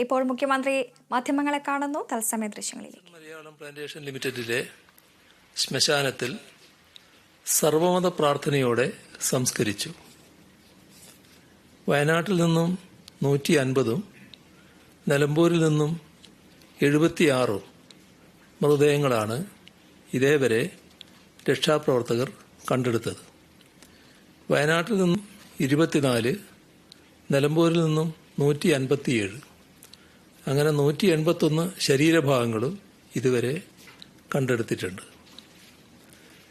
ഇപ്പോൾ മുഖ്യമന്ത്രി മാധ്യമങ്ങളെ കാണുന്നു. തത്സമയ ദൃശ്യങ്ങളിലേക്ക്. മലയാളം പ്ലാന്റേഷൻ ലിമിറ്റഡിലെ ശ്മശാനത്തിൽ സർവമത പ്രാർത്ഥനയോടെ സംസ്കരിച്ചു. വയനാട്ടിൽ നിന്നും 150 നിലമ്പൂരിൽ നിന്നും 76 മൃതദേഹങ്ങളാണ് ഇതേവരെ രക്ഷാപ്രവർത്തകർ കണ്ടെടുത്തത്. വയനാട്ടിൽ നിന്നും 24, നിലമ്പൂരിൽ നിന്നും 157, അങ്ങനെ 181 ശരീരഭാഗങ്ങളും ഇതുവരെ കണ്ടെടുത്തിട്ടുണ്ട്.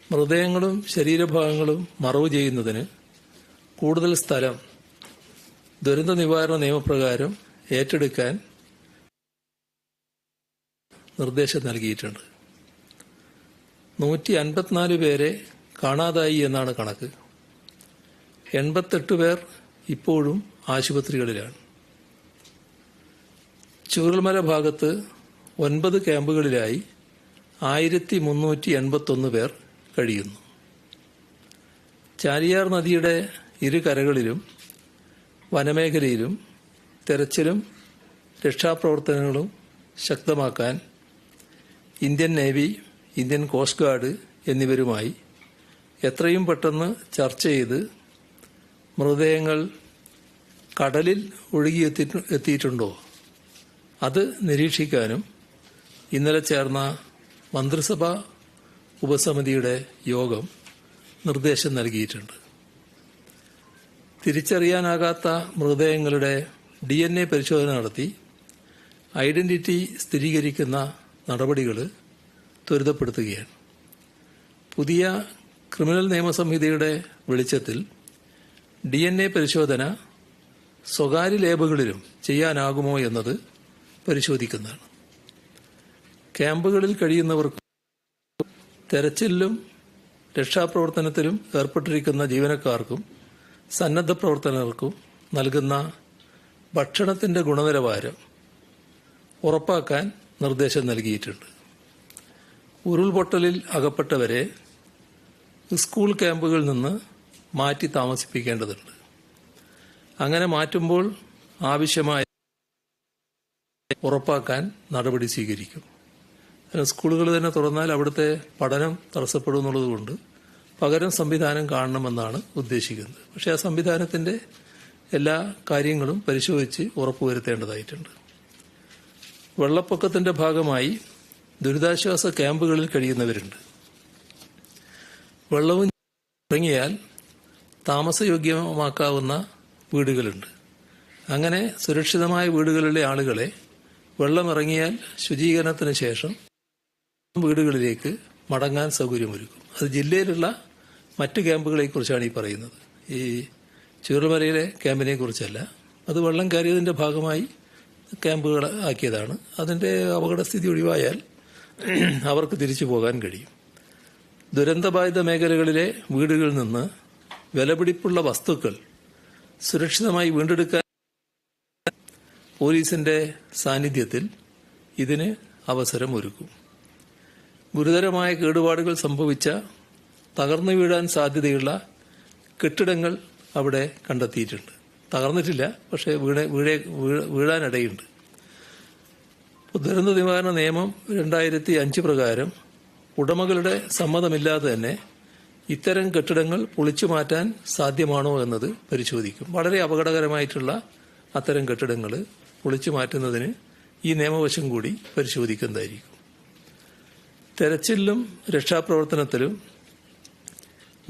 മൃതദേഹങ്ങളും ശരീരഭാഗങ്ങളും മറവ് ചെയ്യുന്നതിന് കൂടുതൽ സ്ഥലം ദുരന്ത നിവാരണ നിയമപ്രകാരം ഏറ്റെടുക്കാൻ നിർദ്ദേശം നൽകിയിട്ടുണ്ട്. 154 പേരെ കാണാതായി എന്നാണ് കണക്ക്. 88 പേർ ഇപ്പോഴും ആശുപത്രികളിലാണ്. ചൂരൽമല ഭാഗത്ത് 9 ക്യാമ്പുകളിലായി 1381 പേർ കഴിയുന്നു. ചാലിയാർ നദിയുടെ ഇരു കരകളിലും വനമേഖലയിലും തെരച്ചിലും രക്ഷാപ്രവർത്തനങ്ങളും ശക്തമാക്കാൻ Indian navy, Indian coast guard എന്നിവരുമായി എത്രയും പെട്ടെന്ന് ചർച്ച ചെയ്ത് മൃതദേഹങ്ങൾ കടലിൽ ഒഴുകിയെത്തിയിട്ടുണ്ടോ അത് നിരീക്ഷിക്കാനും ഇന്നലെ ചേർന്ന മന്ത്രിസഭാ ഉപസമിതിയുടെ യോഗം നിർദ്ദേശം നൽകിയിട്ടുണ്ട്. തിരിച്ചറിയാനാകാത്ത മൃതദേഹങ്ങളുടെ DNA പരിശോധന നടത്തി ഐഡന്റിറ്റി സ്ഥിരീകരിക്കുന്ന നടപടികൾ ത്വരിതപ്പെടുത്തുകയാണ്. പുതിയ ക്രിമിനൽ നിയമസംഹിതയുടെ വെളിച്ചത്തിൽ DNA പരിശോധന സ്വകാര്യ ലേബുകളിലും ചെയ്യാനാകുമോ എന്നത് പരിശോധിക്കുന്നതാണ്. ക്യാമ്പുകളിൽ കഴിയുന്നവർക്ക് തെരച്ചിലിലും രക്ഷാപ്രവർത്തനത്തിലും ഏർപ്പെട്ടിരിക്കുന്ന ജീവനക്കാർക്കും സന്നദ്ധ പ്രവർത്തകർക്കും നൽകുന്ന ഭക്ഷണത്തിന്റെ ഗുണനിലവാരം ഉറപ്പാക്കാൻ നിർദ്ദേശം നൽകിയിട്ടുണ്ട്. ഉരുൾപൊട്ടലിൽ അകപ്പെട്ടവരെ സ്കൂൾ ക്യാമ്പുകളിൽ നിന്ന് മാറ്റി താമസിപ്പിക്കേണ്ടതുണ്ട്. അങ്ങനെ മാറ്റുമ്പോൾ ആവശ്യമായ ഉറപ്പാക്കാൻ നടപടി സ്വീകരിക്കും. സ്കൂളുകൾ തന്നെ തുറന്നാൽ അവിടുത്തെ പഠനം തടസ്സപ്പെടും എന്നുള്ളതുകൊണ്ട് പകരം സംവിധാനം കാണണമെന്നാണ് ഉദ്ദേശിക്കുന്നത്. പക്ഷേ ആ സംവിധാനത്തിന്റെ എല്ലാ കാര്യങ്ങളും പരിശോധിച്ച് ഉറപ്പുവരുത്തേണ്ടതായിട്ടുണ്ട്. വെള്ളപ്പൊക്കത്തിന്റെ ഭാഗമായി ദുരിതാശ്വാസ ക്യാമ്പുകളിൽ കഴിയുന്നവരുണ്ട്. വെള്ളവും ഇറങ്ങിയാൽ താമസയോഗ്യമാക്കാവുന്ന വീടുകളുണ്ട്. അങ്ങനെ സുരക്ഷിതമായ വീടുകളിലെ ആളുകളെ വെള്ളമിറങ്ങിയാൽ ശുചീകരണത്തിന് ശേഷം വീടുകളിലേക്ക് മടങ്ങാൻ സൗകര്യമൊരുക്കും. അത് ജില്ലയിലുള്ള മറ്റ് ക്യാമ്പുകളെക്കുറിച്ചാണ് ഈ പറയുന്നത്. ഈ ചൂരൽമലയിലെ ക്യാമ്പിനെ കുറിച്ചല്ല. അത് വെള്ളം കയറിയതിന്റെ ഭാഗമായി ക്യാമ്പുകൾ ആക്കിയതാണ്. അതിന്റെ അപകടസ്ഥിതി ഒഴിവായാൽ അവർക്ക് തിരിച്ചു പോകാൻ കഴിയും. ദുരന്തബാധിത മേഖലകളിലെ വീടുകളിൽ നിന്ന് വിലപിടിപ്പുള്ള വസ്തുക്കൾ സുരക്ഷിതമായി വീണ്ടെടുക്കാൻ പോലീസിന്റെ സാന്നിധ്യത്തിൽ ഇതിന് അവസരം ഒരുക്കും. ഗുരുതരമായ കേടുപാടുകൾ സംഭവിച്ച തകർന്നു വീഴാൻ സാധ്യതയുള്ള കെട്ടിടങ്ങൾ അവിടെ കണ്ടെത്തിയിട്ടുണ്ട്. തകർന്നിട്ടില്ല, പക്ഷേ വീഴാനിടയുണ്ട്. ദുരന്ത നിവാരണ നിയമം 2005 പ്രകാരം ഉടമകളുടെ സമ്മതമില്ലാതെ തന്നെ ഇത്തരം കെട്ടിടങ്ങൾ പൊളിച്ചു മാറ്റാൻ സാധ്യമാണോ എന്നത് പരിശോധിക്കും. വളരെ അപകടകരമായിട്ടുള്ള അത്തരം കെട്ടിടങ്ങൾ പൊളിച്ചു മാറ്റുന്നതിന് ഈ നിയമവശം കൂടി പരിശോധിക്കുന്നതായിരിക്കും. തെരച്ചിലിലും രക്ഷാപ്രവർത്തനത്തിലും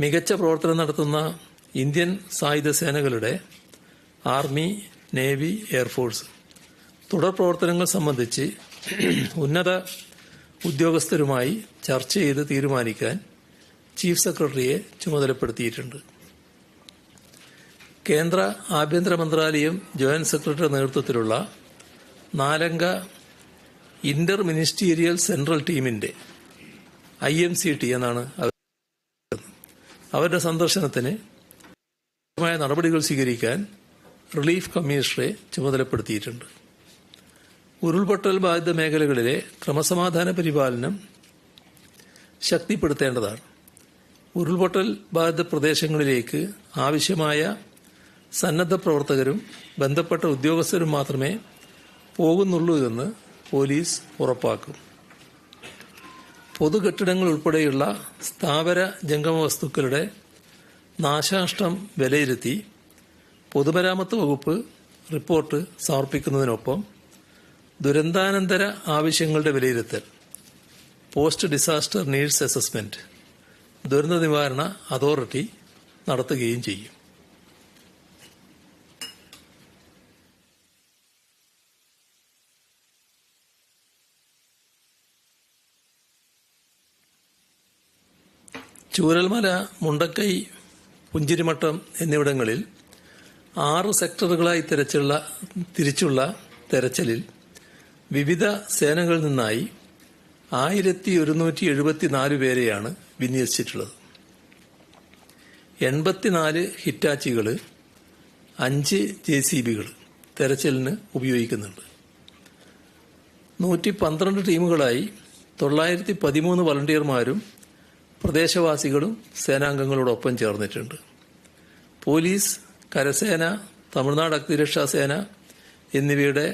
മികച്ച പ്രവർത്തനം നടത്തുന്ന ഇന്ത്യൻ സായുധ സേനകളുടെ ആർമി, നേവി, എയർഫോഴ്സ് തുടർ പ്രവർത്തനങ്ങൾ സംബന്ധിച്ച് ഉന്നത ഉദ്യോഗസ്ഥരുമായി ചർച്ച ചെയ്ത് തീരുമാനിക്കാൻ ചീഫ് സെക്രട്ടറിയെ ചുമതലപ്പെടുത്തിയിട്ടുണ്ട്. കേന്ദ്ര ആഭ്യന്തര മന്ത്രാലയം ജോയിന്റ് സെക്രട്ടറിയുടെ നേതൃത്വത്തിലുള്ള 4-അംഗ ഇന്റർ മിനിസ്റ്റീരിയൽ സെൻട്രൽ ടീമിന്റെ IMCT എന്നാണ് അവരുടെ സന്ദർശനത്തിന് നടപടികൾ സ്വീകരിക്കാൻ റിലീഫ് കമ്മീഷണറെ ചുമതലപ്പെടുത്തിയിട്ടുണ്ട്. ഉരുൾപൊട്ടൽ ബാധിത മേഖലകളിലെ ക്രമസമാധാന പരിപാലനം ശക്തിപ്പെടുത്തേണ്ടതാണ്. ഉരുൾപൊട്ടൽ ബാധിത പ്രദേശങ്ങളിലേക്ക് ആവശ്യമായ സന്നദ്ധ പ്രവർത്തകരും ബന്ധപ്പെട്ട ഉദ്യോഗസ്ഥരും മാത്രമേ പോകുന്നുള്ളൂ എന്ന് പോലീസ് ഉറപ്പാക്കും. പൊതുകെട്ടിടങ്ങൾ ഉൾപ്പെടെയുള്ള സ്ഥാവര ജംഗമ വസ്തുക്കളുടെ നാശനഷ്ടം വിലയിരുത്തി പൊതുമരാമത്ത് വകുപ്പ് റിപ്പോർട്ട് സമർപ്പിക്കുന്നതിനൊപ്പം ദുരന്താനന്തര ആവശ്യങ്ങളുടെ വിലയിരുത്തൽ, പോസ്റ്റ് ഡിസാസ്റ്റർ നീഡ്സ് അസസ്മെന്റ്, ദുരന്ത നിവാരണ അതോറിറ്റി നടത്തുകയും ചെയ്യും. ചൂരൽമല, മുണ്ടക്കൈ, പുഞ്ചിരിമട്ടം എന്നിവിടങ്ങളിൽ 6 സെക്ടറുകളായി തിരിച്ചുള്ള തെരച്ചിലിൽ വിവിധ സേനകളിൽ നിന്നായി 1174 പേരെയാണ് വിന്യസിച്ചിട്ടുള്ളത്. 84 ഹിറ്റാച്ചികൾ, 5 JCBകൾ തെരച്ചിലിന് ഉപയോഗിക്കുന്നുണ്ട്. 112 ടീമുകളായി 913 വളണ്ടിയർമാരും പ്രദേശവാസികളും സേനാംഗങ്ങളോടൊപ്പം ചേർന്നിട്ടുണ്ട്. പോലീസ്, കരസേന, തമിഴ്നാട് അഗ്നിരക്ഷാ സേന എന്നിവയുടെ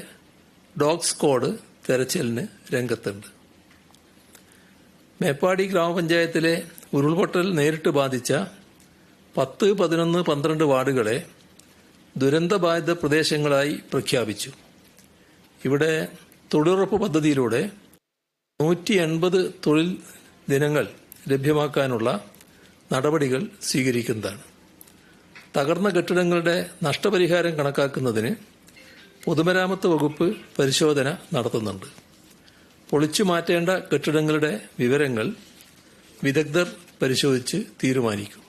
ഡോഗ് സ്ക്വാഡ് തെരച്ചിലിന് രംഗത്തുണ്ട്. മേപ്പാടി ഗ്രാമപഞ്ചായത്തിലെ ഉരുൾപൊട്ടൽ നേരിട്ട് ബാധിച്ച 10, 11, 12 വാർഡുകളെ ദുരന്തബാധിത പ്രദേശങ്ങളായി പ്രഖ്യാപിച്ചു. ഇവിടെ തൊഴിലുറപ്പ് പദ്ധതിയിലൂടെ 180 തൊഴിൽ ദിനങ്ങൾ ലഭ്യമാക്കാനുള്ള നടപടികൾ സ്വീകരിക്കുന്നതാണ്. തകർന്ന കെട്ടിടങ്ങളുടെ നഷ്ടപരിഹാരം കണക്കാക്കുന്നതിന് പൊതുമരാമത്ത് വകുപ്പ് പരിശോധന നടത്തുന്നുണ്ട്. പൊളിച്ചു മാറ്റേണ്ട കെട്ടിടങ്ങളുടെ വിവരങ്ങൾ വിദഗ്ധർ പരിശോധിച്ച് തീരുമാനിക്കും.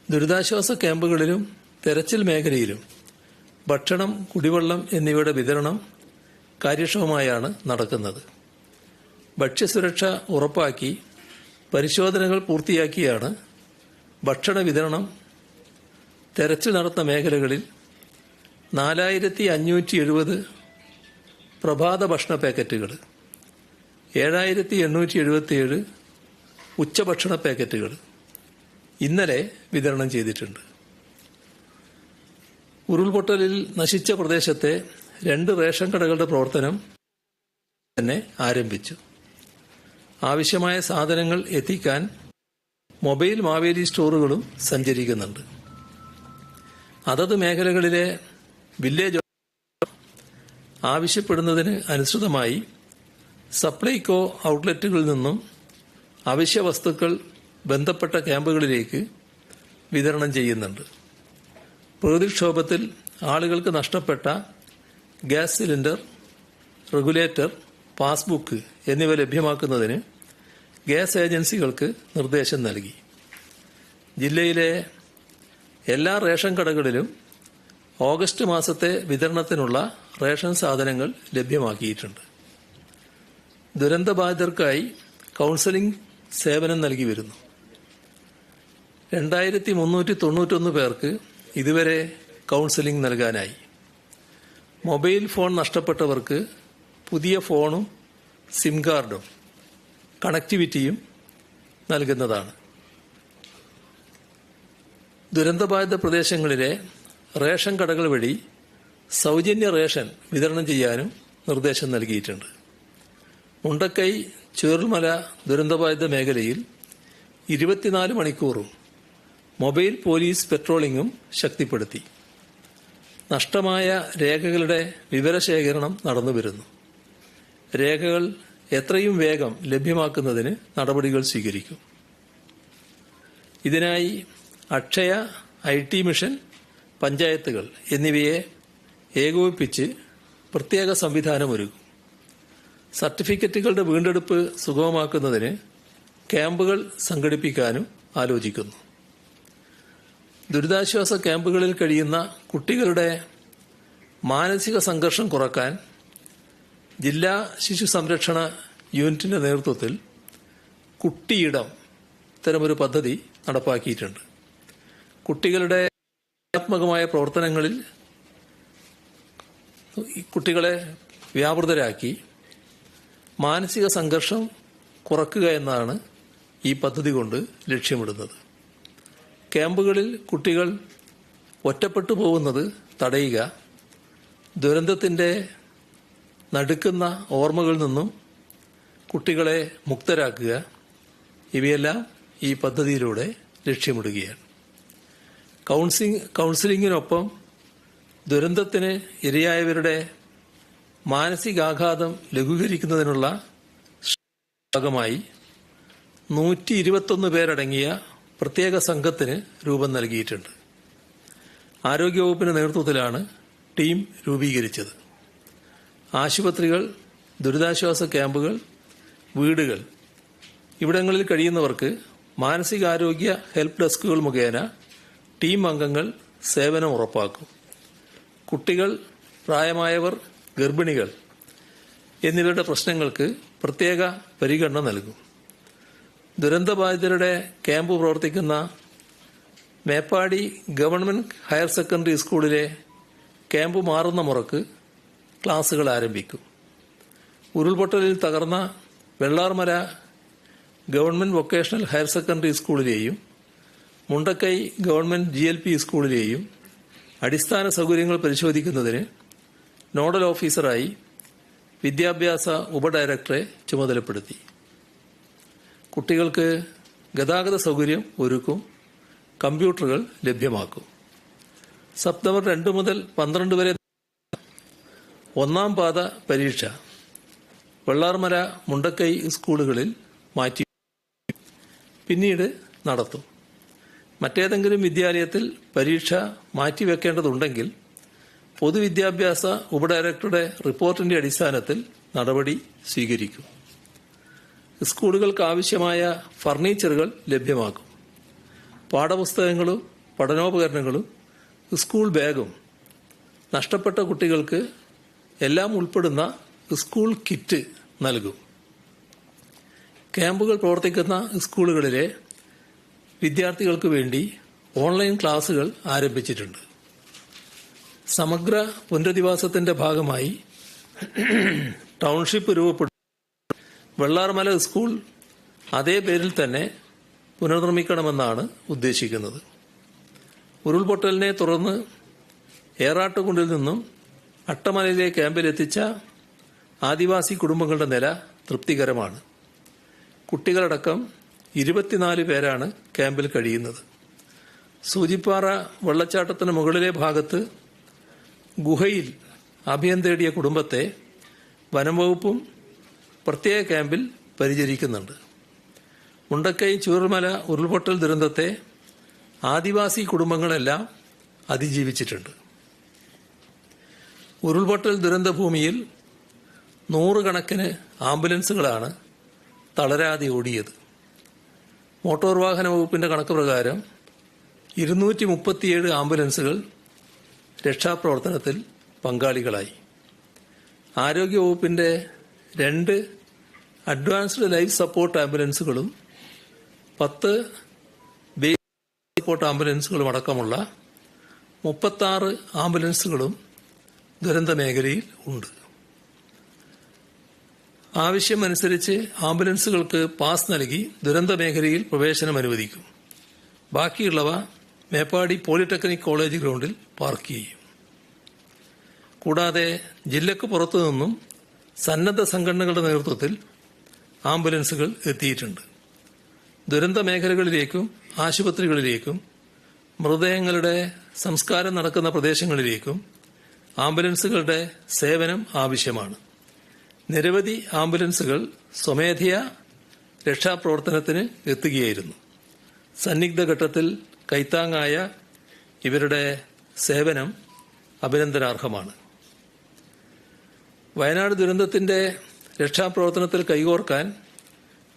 ദുരിതാശ്വാസ ക്യാമ്പുകളിലും തെരച്ചിൽ മേഖലയിലും ഭക്ഷണം, കുടിവെള്ളം എന്നിവയുടെ വിതരണം കാര്യക്ഷമമായാണ് നടക്കുന്നത്. ഭക്ഷ്യസുരക്ഷ ഉറപ്പാക്കി പരിശോധനകൾ പൂർത്തിയാക്കിയാണ് ഭക്ഷണ വിതരണം. തെരച്ചിൽ നടത്തുന്ന മേഖലകളിൽ 4570 പ്രഭാത ഭക്ഷണ പാക്കറ്റുകൾ, 7877 ഉച്ചഭക്ഷണ പാക്കറ്റുകൾ ഇന്നലെ വിതരണം ചെയ്തിട്ടുണ്ട്. ഉരുൾപൊട്ടലിൽ നശിച്ച പ്രദേശത്തെ 2 റേഷൻ കടകളുടെ പ്രവർത്തനം തന്നെ ആരംഭിച്ചു. ആവശ്യമായ സാധനങ്ങൾ എത്തിക്കാൻ മൊബൈൽ മാവേലി സ്റ്റോറുകളും സഞ്ചരിക്കുന്നുണ്ട്. അതത് മേഖലകളിലെ വില്ലേജ് ആവശ്യപ്പെടുന്നതിന് അനുസൃതമായി സപ്ലൈകോ ഔട്ട്ലെറ്റുകളിൽ നിന്നും അവശ്യ വസ്തുക്കൾ ബന്ധപ്പെട്ട ക്യാമ്പുകളിലേക്ക് വിതരണം ചെയ്യുന്നുണ്ട്. പ്രകൃതിക്ഷോഭത്തിൽ ആളുകൾക്ക് നഷ്ടപ്പെട്ട ഗ്യാസ് സിലിണ്ടർ, റെഗുലേറ്റർ, പാസ്ബുക്ക് എന്നിവ ലഭ്യമാക്കുന്നതിന് ഗ്യാസ് ഏജൻസികൾക്ക് നിർദ്ദേശം നൽകി. ജില്ലയിലെ എല്ലാ റേഷൻ കടകളിലും ഓഗസ്റ്റ് മാസത്തെ വിതരണത്തിനുള്ള റേഷൻ സാധനങ്ങൾ ലഭ്യമാക്കിയിട്ടുണ്ട്. ദുരന്തബാധിതർക്കായി കൗൺസിലിംഗ് സേവനം നൽകി വരുന്നു. 2391 പേർക്ക് ഇതുവരെ കൗൺസിലിംഗ് നൽകാനായി. മൊബൈൽ ഫോൺ നഷ്ടപ്പെട്ടവർക്ക് പുതിയ ഫോണും സിം കാർഡും കണക്ടിവിറ്റിയും നൽകുന്നതാണ്. ദുരന്തബാധിത പ്രദേശങ്ങളിലെ റേഷൻ കടകൾ വഴി സൗജന്യ റേഷൻ വിതരണം ചെയ്യാനും നിർദ്ദേശം നൽകിയിട്ടുണ്ട്. മുണ്ടക്കൈ, ചൂരൽമല ദുരന്തബാധിത മേഖലയിൽ 24 മണിക്കൂറും മൊബൈൽ പോലീസ് പെട്രോളിംഗും ശക്തിപ്പെടുത്തി. നഷ്ടമായ രേഖകളുടെ വിവരശേഖരണം നടന്നുവരുന്നു. രേഖകൾ എത്രയും വേഗം ലഭ്യമാക്കുന്നതിന് നടപടികൾ സ്വീകരിക്കും. ഇതിനായി അക്ഷയ, IT മിഷൻ, പഞ്ചായത്തുകൾ എന്നിവയെ ഏകോപിപ്പിച്ച് പ്രത്യേക സംവിധാനമൊരുക്കും. സർട്ടിഫിക്കറ്റുകളുടെ വീണ്ടെടുപ്പ് സുഗമമാക്കുന്നതിന് ക്യാമ്പുകൾ സംഘടിപ്പിക്കാനും ആലോചിക്കുന്നു. ദുരിതാശ്വാസ ക്യാമ്പുകളിൽ കഴിയുന്ന കുട്ടികളുടെ മാനസിക സംഘർഷം കുറക്കാൻ ജില്ലാ ശിശു സംരക്ഷണ യൂണിറ്റിന്റെ നേതൃത്വത്തിൽ കുട്ടിയിടം ഇത്തരമൊരു പദ്ധതി നടപ്പാക്കിയിട്ടുണ്ട്. കുട്ടികളുടെ ക്രിയാത്മകമായ പ്രവർത്തനങ്ങളിൽ കുട്ടികളെ വ്യാപൃതരാക്കി മാനസിക സംഘർഷം കുറക്കുക എന്നതാണ് ഈ പദ്ധതി കൊണ്ട് ലക്ഷ്യമിടുന്നത്. ക്യാമ്പുകളിൽ കുട്ടികൾ ഒറ്റപ്പെട്ടു പോകുന്നത് തടയുക, ദുരന്തത്തിൻ്റെ നടുക്കുന്ന ഓർമ്മകളിൽ നിന്നും കുട്ടികളെ മുക്തരാക്കുക, ഇവയെല്ലാം ഈ പദ്ധതിയിലൂടെ ലക്ഷ്യമിടുകയാണ്. കൗൺസിലിങ്ങിനൊപ്പം ദുരന്തത്തിന് ഇരയായവരുടെ മാനസികാഘാതം ലഘൂകരിക്കുന്നതിനുള്ള ഭാഗമായി 121 പേരടങ്ങിയ പ്രത്യേക സംഘത്തിന് രൂപം നൽകിയിട്ടുണ്ട്. ആരോഗ്യവകുപ്പിന്റെ നേതൃത്വത്തിലാണ് ടീം രൂപീകരിച്ചത്. ആശുപത്രികൾ, ദുരിതാശ്വാസ ക്യാമ്പുകൾ, വീടുകൾ ഇവിടങ്ങളിൽ കഴിയുന്നവർക്ക് മാനസികാരോഗ്യ ഹെൽപ്പ് ഡെസ്കുകൾ മുഖേന ടീം അംഗങ്ങൾ സേവനം ഉറപ്പാക്കും. കുട്ടികൾ, പ്രായമായവർ, ഗർഭിണികൾ എന്നിവരുടെ പ്രശ്നങ്ങൾക്ക് പ്രത്യേക പരിഗണന നൽകും. ദുരന്തബാധിതരുടെ ക്യാമ്പ് പ്രവർത്തിക്കുന്ന മേപ്പാടി ഗവൺമെന്റ് ഹയർ സെക്കൻഡറി സ്കൂളിലെ ക്യാമ്പ് മാറുന്ന മുറക്ക് ക്ലാസുകൾ ആരംഭിക്കും. ഉരുൾപൊട്ടലിൽ തകർന്ന Vellarmala government vocational higher secondary സ്കൂളിലെയും മുണ്ടക്കൈ ഗവൺമെന്റ് GLP സ്കൂളിലെയും അടിസ്ഥാന സൗകര്യങ്ങൾ പരിശോധിക്കുന്നതിന് നോഡൽ ഓഫീസറായി വിദ്യാഭ്യാസ ഉപഡയറക്ടറെ ചുമതലപ്പെടുത്തി. കുട്ടികൾക്ക് ഗതാഗത സൗകര്യം ഒരുക്കും, കമ്പ്യൂട്ടറുകൾ ലഭ്യമാക്കും. സെപ്റ്റംബർ 2 മുതൽ 12 വരെ ഒന്നാം പാദ പരീക്ഷ വെള്ളാർമല, മുണ്ടക്കൈ സ്കൂളുകളിൽ മാറ്റി പിന്നീട് നടത്തും. മറ്റേതെങ്കിലും വിദ്യാലയത്തിൽ പരീക്ഷ മാറ്റിവെക്കേണ്ടതുണ്ടെങ്കിൽ പൊതുവിദ്യാഭ്യാസ ഉപഡയറക്ടറുടെ റിപ്പോർട്ടിന്റെ അടിസ്ഥാനത്തിൽ നടപടി സ്വീകരിക്കും. സ്കൂളുകൾക്ക് ആവശ്യമായ ഫർണിച്ചറുകൾ ലഭ്യമാക്കും. പാഠപുസ്തകങ്ങളും പഠനോപകരണങ്ങളും സ്കൂൾ ബാഗും നഷ്ടപ്പെട്ട കുട്ടികൾക്ക് എല്ലാം ഉൾപ്പെടുന്ന സ്കൂൾ കിറ്റ് നൽകും. ക്യാമ്പുകൾ പ്രവർത്തിക്കുന്ന സ്കൂളുകളിലെ വിദ്യാർത്ഥികൾക്ക് വേണ്ടി ഓൺലൈൻ ക്ലാസുകൾ ആരംഭിച്ചിട്ടുണ്ട്. സമഗ്ര പുനരധിവാസത്തിന്റെ ഭാഗമായി ടൗൺഷിപ്പ് രൂപപ്പെടുത്തി വെള്ളാർമല സ്കൂൾ അതേ പേരിൽ തന്നെ പുനർനിർമ്മിക്കണമെന്നാണ് ഉദ്ദേശിക്കുന്നത്. ഉരുൾപൊട്ടലിനെ തുടർന്ന് ഏറാട്ടുകുണ്ടിൽ നിന്നും അട്ടമലയിലെ ക്യാമ്പിലെത്തിച്ച ആദിവാസി കുടുംബങ്ങളുടെ നില തൃപ്തികരമാണ്. കുട്ടികളടക്കം 24 പേരാണ് ക്യാമ്പിൽ കഴിയുന്നത്. സൂചിപ്പാറ വെള്ളച്ചാട്ടത്തിന് മുകളിലെ ഭാഗത്ത് ഗുഹയിൽ അഭയം തേടിയ കുടുംബത്തെ വനംവകുപ്പും പ്രത്യേക ക്യാമ്പിൽ പരിചരിക്കുന്നുണ്ട്. മുണ്ടക്കൈ ചൂരൽമല ഉരുൾപൊട്ടൽ ദുരന്തത്തെ ആദിവാസി കുടുംബങ്ങളെല്ലാം അതിജീവിച്ചിട്ടുണ്ട്. ഉരുൾപൊട്ടൽ ദുരന്തഭൂമിയിൽ 100 കണക്കിന് ആംബുലൻസുകളാണ് തളരാതെ ഓടിയത്. മോട്ടോർ വാഹന വകുപ്പിന്റെ കണക്ക് പ്രകാരം 237 ആംബുലൻസുകൾ രക്ഷാപ്രവർത്തനത്തിൽ പങ്കാളികളായി. ആരോഗ്യവകുപ്പിന്റെ 2 അഡ്വാൻസ്ഡ് ലൈഫ് സപ്പോർട്ട് ആംബുലൻസുകളും 10 ബേസിക് സപ്പോർട്ട് ആംബുലൻസുകളും അടക്കമുള്ള 36 ആംബുലൻസുകളും ദുരന്ത മേഖലയിൽ ഉണ്ട്. ആവശ്യമനുസരിച്ച് ആംബുലൻസുകൾക്ക് പാസ് നൽകി ദുരന്ത മേഖലയിൽ പ്രവേശനം അനുവദിക്കും. ബാക്കിയുള്ളവ മേപ്പാടി പോളിടെക്നിക് കോളേജ് ഗ്രൗണ്ടിൽ പാർക്ക് ചെയ്യും. കൂടാതെ ജില്ലക്ക് പുറത്തു നിന്നും സന്നദ്ധ സംഘടനകളുടെ നേതൃത്വത്തിൽ ആംബുലൻസുകൾ എത്തിയിട്ടുണ്ട്. ദുരന്ത മേഖലകളിലേക്കും ആശുപത്രികളിലേക്കും മൃതദേഹങ്ങളുടെ സംസ്കാരം നടക്കുന്ന പ്രദേശങ്ങളിലേക്കും ആംബുലൻസുകളുടെ സേവനം ആവശ്യമാണ്. നിരവധി ആംബുലൻസുകൾ സ്വമേധയാ രക്ഷാപ്രവർത്തനത്തിന് എത്തുകയായിരുന്നു. സന്നിഗ്ധ ഘട്ടത്തിൽ കൈത്താങ്ങായ ഇവരുടെ സേവനം അഭിനന്ദനാർഹമാണ്. വയനാട് ദുരന്തത്തിന്റെ രക്ഷാപ്രവർത്തനത്തിൽ കൈകോർക്കാൻ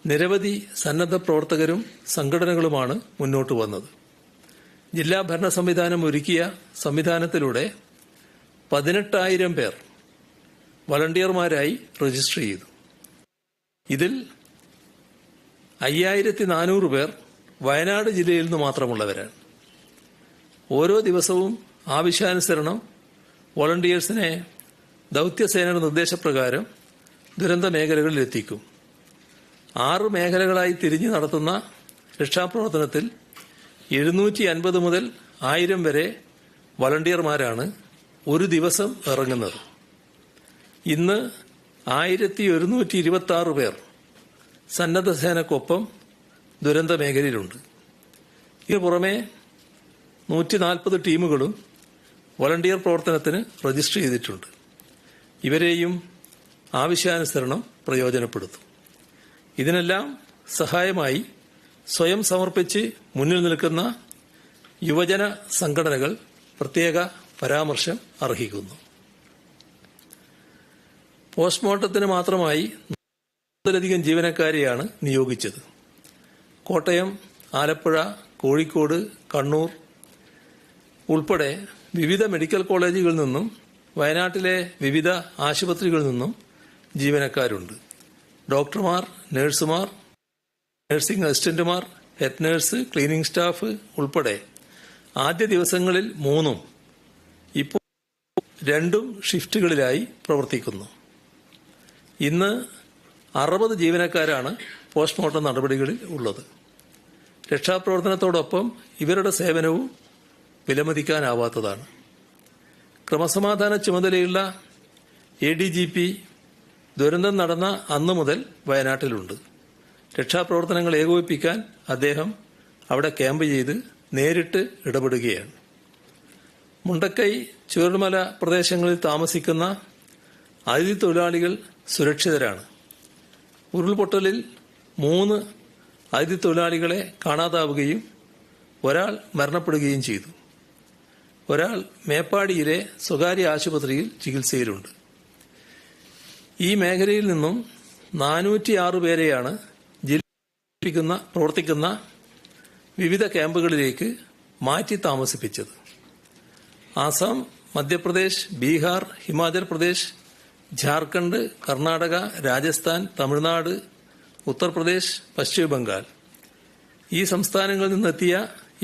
നിരവധി സന്നദ്ധ പ്രവർത്തകരും സംഘടനകളുമാണ് മുന്നോട്ട് വന്നത്. ജില്ലാ ഭരണ സംവിധാനം ഒരുക്കിയ സംവിധാനത്തിലൂടെ 18,000 പേർ വളണ്ടിയർമാരായി രജിസ്റ്റർ ചെയ്തു. ഇതിൽ 5,400 പേർ വയനാട് ജില്ലയിൽ നിന്ന് മാത്രമുള്ളവരാണ്. ഓരോ ദിവസവും ആവശ്യാനുസരണം വോളണ്ടിയേഴ്സിനെ ദൗത്യസേനയുടെ നിർദ്ദേശപ്രകാരം ദുരന്ത മേഖലകളിൽ എത്തിക്കും. 6 മേഖലകളായി തിരിഞ്ഞു നടത്തുന്ന രക്ഷാപ്രവർത്തനത്തിൽ 750 മുതൽ 1000 വരെ വളണ്ടിയർമാരാണ് ഒരു ദിവസം ഇറങ്ങുന്നത്. ഇന്ന് 1126 പേർ സന്നദ്ധ സേനക്കൊപ്പം ദുരന്ത മേഖലയിലുണ്ട്. ഇതിനു പുറമെ 140 ടീമുകളും വോളണ്ടിയർ പ്രവർത്തനത്തിന് രജിസ്റ്റർ ചെയ്തിട്ടുണ്ട്. ഇവരെയും ആവശ്യാനുസരണം പ്രയോജനപ്പെടുത്തും. ഇതിനെല്ലാം സഹായമായി സ്വയം സമർപ്പിച്ച് മുന്നിൽ നിൽക്കുന്ന യുവജന സംഘടനകൾ പ്രത്യേക പരാമർശം അർഹിക്കുന്നു. പോസ്റ്റ്മോർട്ടത്തിന് മാത്രമായി 40ലധികം ജീവനക്കാരെയാണ് നിയോഗിച്ചത്. കോട്ടയം, ആലപ്പുഴ, കോഴിക്കോട്, കണ്ണൂർ ഉൾപ്പെടെ വിവിധ മെഡിക്കൽ കോളേജുകളിൽ നിന്നും വയനാട്ടിലെ വിവിധ ആശുപത്രികളിൽ നിന്നും ജീവനക്കാരുണ്ട്. ഡോക്ടർമാർ, നഴ്സുമാർ, നഴ്സിംഗ് അസിസ്റ്റന്റുമാർ, ഹെഡ് നഴ്സ്, ക്ലീനിംഗ് സ്റ്റാഫ് ഉൾപ്പെടെ ആദ്യ ദിവസങ്ങളിൽ 3 ഇപ്പോൾ 2 ഷിഫ്റ്റുകളിലായി പ്രവർത്തിക്കുന്നു. ഇന്ന് 60 ജീവനക്കാരാണ് പോസ്റ്റ്മോർട്ടം നടപടികളിൽ ഉള്ളത്. രക്ഷാപ്രവർത്തനത്തോടൊപ്പം ഇവരുടെ സേവനവും വിലമതിക്കാനാവാത്തതാണ്. ക്രമസമാധാന ചുമതലയുള്ള ADGP ദുരന്തം നടന്ന അന്നു മുതൽ വയനാട്ടിലുണ്ട്. രക്ഷാപ്രവർത്തനങ്ങൾ ഏകോപിപ്പിക്കാൻ അദ്ദേഹം അവിടെ ക്യാമ്പ് ചെയ്ത് നേരിട്ട് ഇടപെടുകയാണ്. മുണ്ടക്കൈ, ചൂരൽമല പ്രദേശങ്ങളിൽ താമസിക്കുന്ന അതിഥി തൊഴിലാളികൾ സുരക്ഷിതരാണ്. ഉരുൾപൊട്ടലിൽ 3 അതിഥി തൊഴിലാളികളെ കാണാതാവുകയും ഒരാൾ മരണപ്പെടുകയും ചെയ്തു. ഒരാൾ മേപ്പാടിയിലെ സ്വകാര്യ ആശുപത്രിയിൽ ചികിത്സയിലുണ്ട്. ഈ മേഖലയിൽ നിന്നും 406 പേരെയാണ് ജില്ലയിൽ പ്രവർത്തിക്കുന്ന വിവിധ ക്യാമ്പുകളിലേക്ക് മാറ്റി താമസിപ്പിച്ചത്. ആസാം, മധ്യപ്രദേശ്, ബീഹാർ, ഹിമാചൽ പ്രദേശ്, ജാർഖണ്ഡ്, കർണാടക, രാജസ്ഥാൻ, തമിഴ്നാട്, ഉത്തർപ്രദേശ്, പശ്ചിമ ബംഗാൾ ഈ സംസ്ഥാനങ്ങളിൽ നിന്നെത്തിയ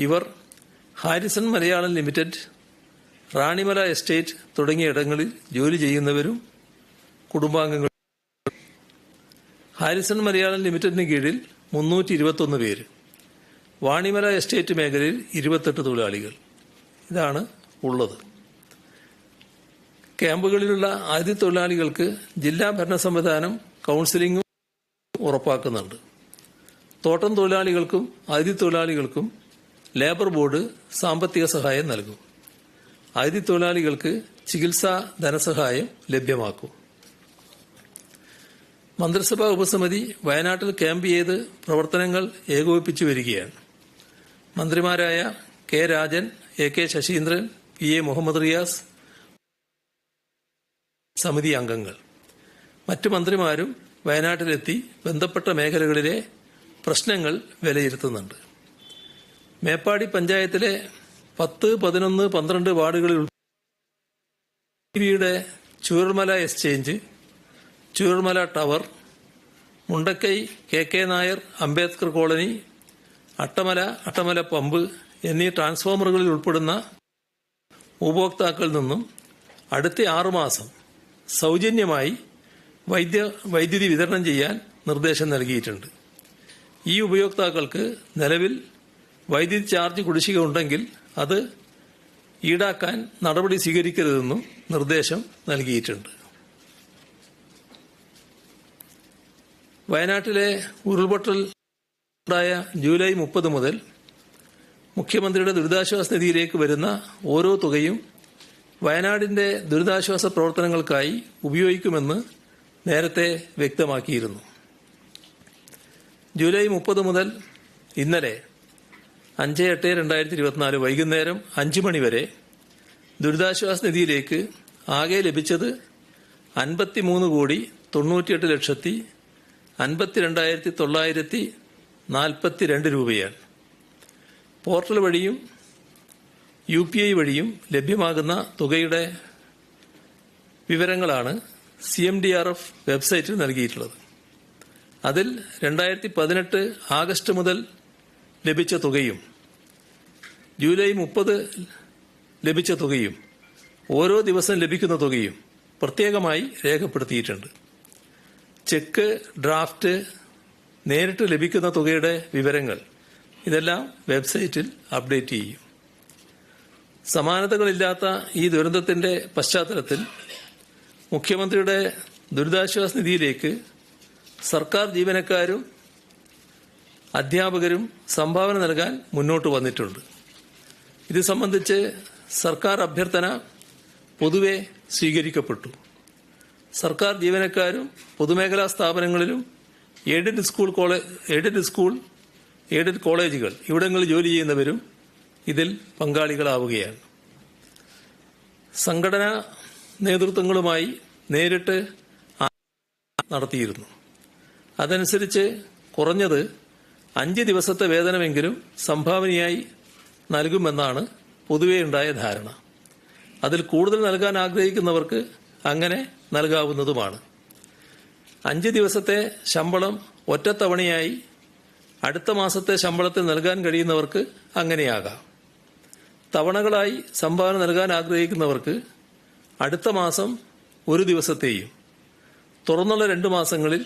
ഇവർ Harrison Malayalam limited, Ranimala estate തുടങ്ങിയ ഇടങ്ങളിൽ ജോലി ചെയ്യുന്നവരും കുടുംബാംഗങ്ങളും. ഹാരിസൺ മലയാളം ലിമിറ്റഡിന് കീഴിൽ 321 പേര്, വാണിമല എസ്റ്റേറ്റ് മേഖലയിൽ 28 തൊഴിലാളികൾ. ഇതാണ് ഉള്ളത്. ക്യാമ്പുകളിലുള്ള അതിഥി തൊഴിലാളികൾക്ക് ജില്ലാ ഭരണ സംവിധാനം കൌൺസിലിംഗും ഉറപ്പാക്കുന്നുണ്ട്. തോട്ടം തൊഴിലാളികൾക്കും അതിഥി തൊഴിലാളികൾക്കും ലേബർ ബോർഡ് സാമ്പത്തിക സഹായം നൽകും. അതിഥി തൊഴിലാളികൾക്ക് ചികിത്സാ ധനസഹായം ലഭ്യമാക്കും. മന്ത്രിസഭാ ഉപസമിതി വയനാട്ടിൽ ക്യാമ്പ് ചെയ്ത് പ്രവർത്തനങ്ങൾ ഏകോപിപ്പിച്ചു വരികയാണ്. മന്ത്രിമാരായ K Rajan, AK Saseendran, PA Muhammad Riyas സമിതി അംഗങ്ങൾ. മറ്റു മന്ത്രിമാരും വയനാട്ടിലെത്തി ബന്ധപ്പെട്ട മേഖലകളിലെ പ്രശ്നങ്ങൾ വിലയിരുത്തുന്നുണ്ട്. മേപ്പാടി പഞ്ചായത്തിലെ 10, 11, 12 വാർഡുകളിൽ യുടെ Chooralmala exchange, Chooralmala tower, Mundakkai KK Nair Ambedkar colony, Attamala pump എന്നീ ട്രാൻസ്ഫോമറുകളിൽ ഉൾപ്പെടുന്ന ഉപഭോക്താക്കളിൽ നിന്നും അടുത്ത 6 മാസം സൗജന്യമായി വൈദ്യുതി വിതരണം ചെയ്യാൻ നിർദ്ദേശം നൽകിയിട്ടുണ്ട്. ഈ ഉപയോക്താക്കൾക്ക് നിലവിൽ വൈദ്യുതി ചാർജ് കുടിശ്ശിക ഉണ്ടെങ്കിൽ അത് ഈടാക്കാൻ നടപടി സ്വീകരിക്കരുതെന്നും നിർദ്ദേശം നൽകിയിട്ടുണ്ട്. വയനാട്ടിലെ ഉരുൾപൊട്ടൽ ഉണ്ടായ ജൂലൈ 30 മുതൽ മുഖ്യമന്ത്രിയുടെ ദുരിതാശ്വാസ നിധിയിലേക്ക് വരുന്ന ഓരോ തുകയും വയനാടിന്റെ ദുരിതാശ്വാസ പ്രവർത്തനങ്ങൾക്കായി ഉപയോഗിക്കുമെന്ന് നേരത്തെ വ്യക്തമാക്കിയിരുന്നു. ജൂലൈ 30 മുതൽ ഇന്നലെ 5/8/2024 വൈകുന്നേരം 5 മണി വരെ ദുരിതാശ്വാസ നിധിയിലേക്ക് ആകെ ലഭിച്ചത് 53,352,942 രൂപയാണ്. പോർട്ടൽ വഴിയും UPI വഴിയും ലഭ്യമാകുന്ന തുകയുടെ വിവരങ്ങളാണ് CMDRF വെബ്സൈറ്റിൽ നൽകിയിട്ടുള്ളത്. അതിൽ 2018 ആഗസ്റ്റ് മുതൽ ലഭിച്ച തുകയും ജൂലൈ 30 ലഭിച്ച തുകയും ഓരോ ദിവസം ലഭിക്കുന്ന തുകയും പ്രത്യേകമായി രേഖപ്പെടുത്തിയിട്ടുണ്ട്. ചെക്ക്, ഡ്രാഫ്റ്റ്, നേരിട്ട് ലഭിക്കുന്ന തുകയുടെ വിവരങ്ങൾ ഇതെല്ലാം വെബ്സൈറ്റിൽ അപ്ഡേറ്റ് ചെയ്യും. സമാനതകളില്ലാത്ത ഈ ദുരന്തത്തിന്റെ പശ്ചാത്തലത്തിൽ മുഖ്യമന്ത്രിയുടെ ദുരിതാശ്വാസ നിധിയിലേക്ക് സർക്കാർ ജീവനക്കാരും അധ്യാപകരും സംഭാവന നൽകാൻ മുന്നോട്ട് വന്നിട്ടുണ്ട്. ഇത് സംബന്ധിച്ച് സർക്കാർ അഭ്യർത്ഥന പൊതുവെ സ്വീകരിക്കപ്പെട്ടു. സർക്കാർ ജീവനക്കാരും പൊതുമേഖലാ സ്ഥാപനങ്ങളിലും എയ്ഡഡ് കോളേജുകൾ ഇവിടങ്ങളിൽ ജോലി ചെയ്യുന്നവരും ഇതിൽ പങ്കാളികളാവുകയാണ്. സംഘടനാ നേതൃത്വങ്ങളുമായി നേരിട്ട് നടത്തിയിരുന്നു. അതനുസരിച്ച് കുറഞ്ഞത് 5 ദിവസത്തെ വേതനമെങ്കിലും സംഭാവനയായി നൽകുമെന്നാണ് പൊതുവെ ഉണ്ടായ ധാരണ. അതിൽ കൂടുതൽ നൽകാൻ ആഗ്രഹിക്കുന്നവർക്ക് അങ്ങനെ നൽകാവുന്നതുമാണ്. 5 ദിവസത്തെ ശമ്പളം ഒറ്റത്തവണയായി അടുത്ത മാസത്തെ ശമ്പളത്തിൽ നൽകാൻ കഴിയുന്നവർക്ക് അങ്ങനെയാകാം. തവണകളായി സംഭാവന നൽകാൻ ആഗ്രഹിക്കുന്നവർക്ക് അടുത്ത മാസം 1 ദിവസത്തെയും തുറന്നുള്ള 2 മാസങ്ങളിൽ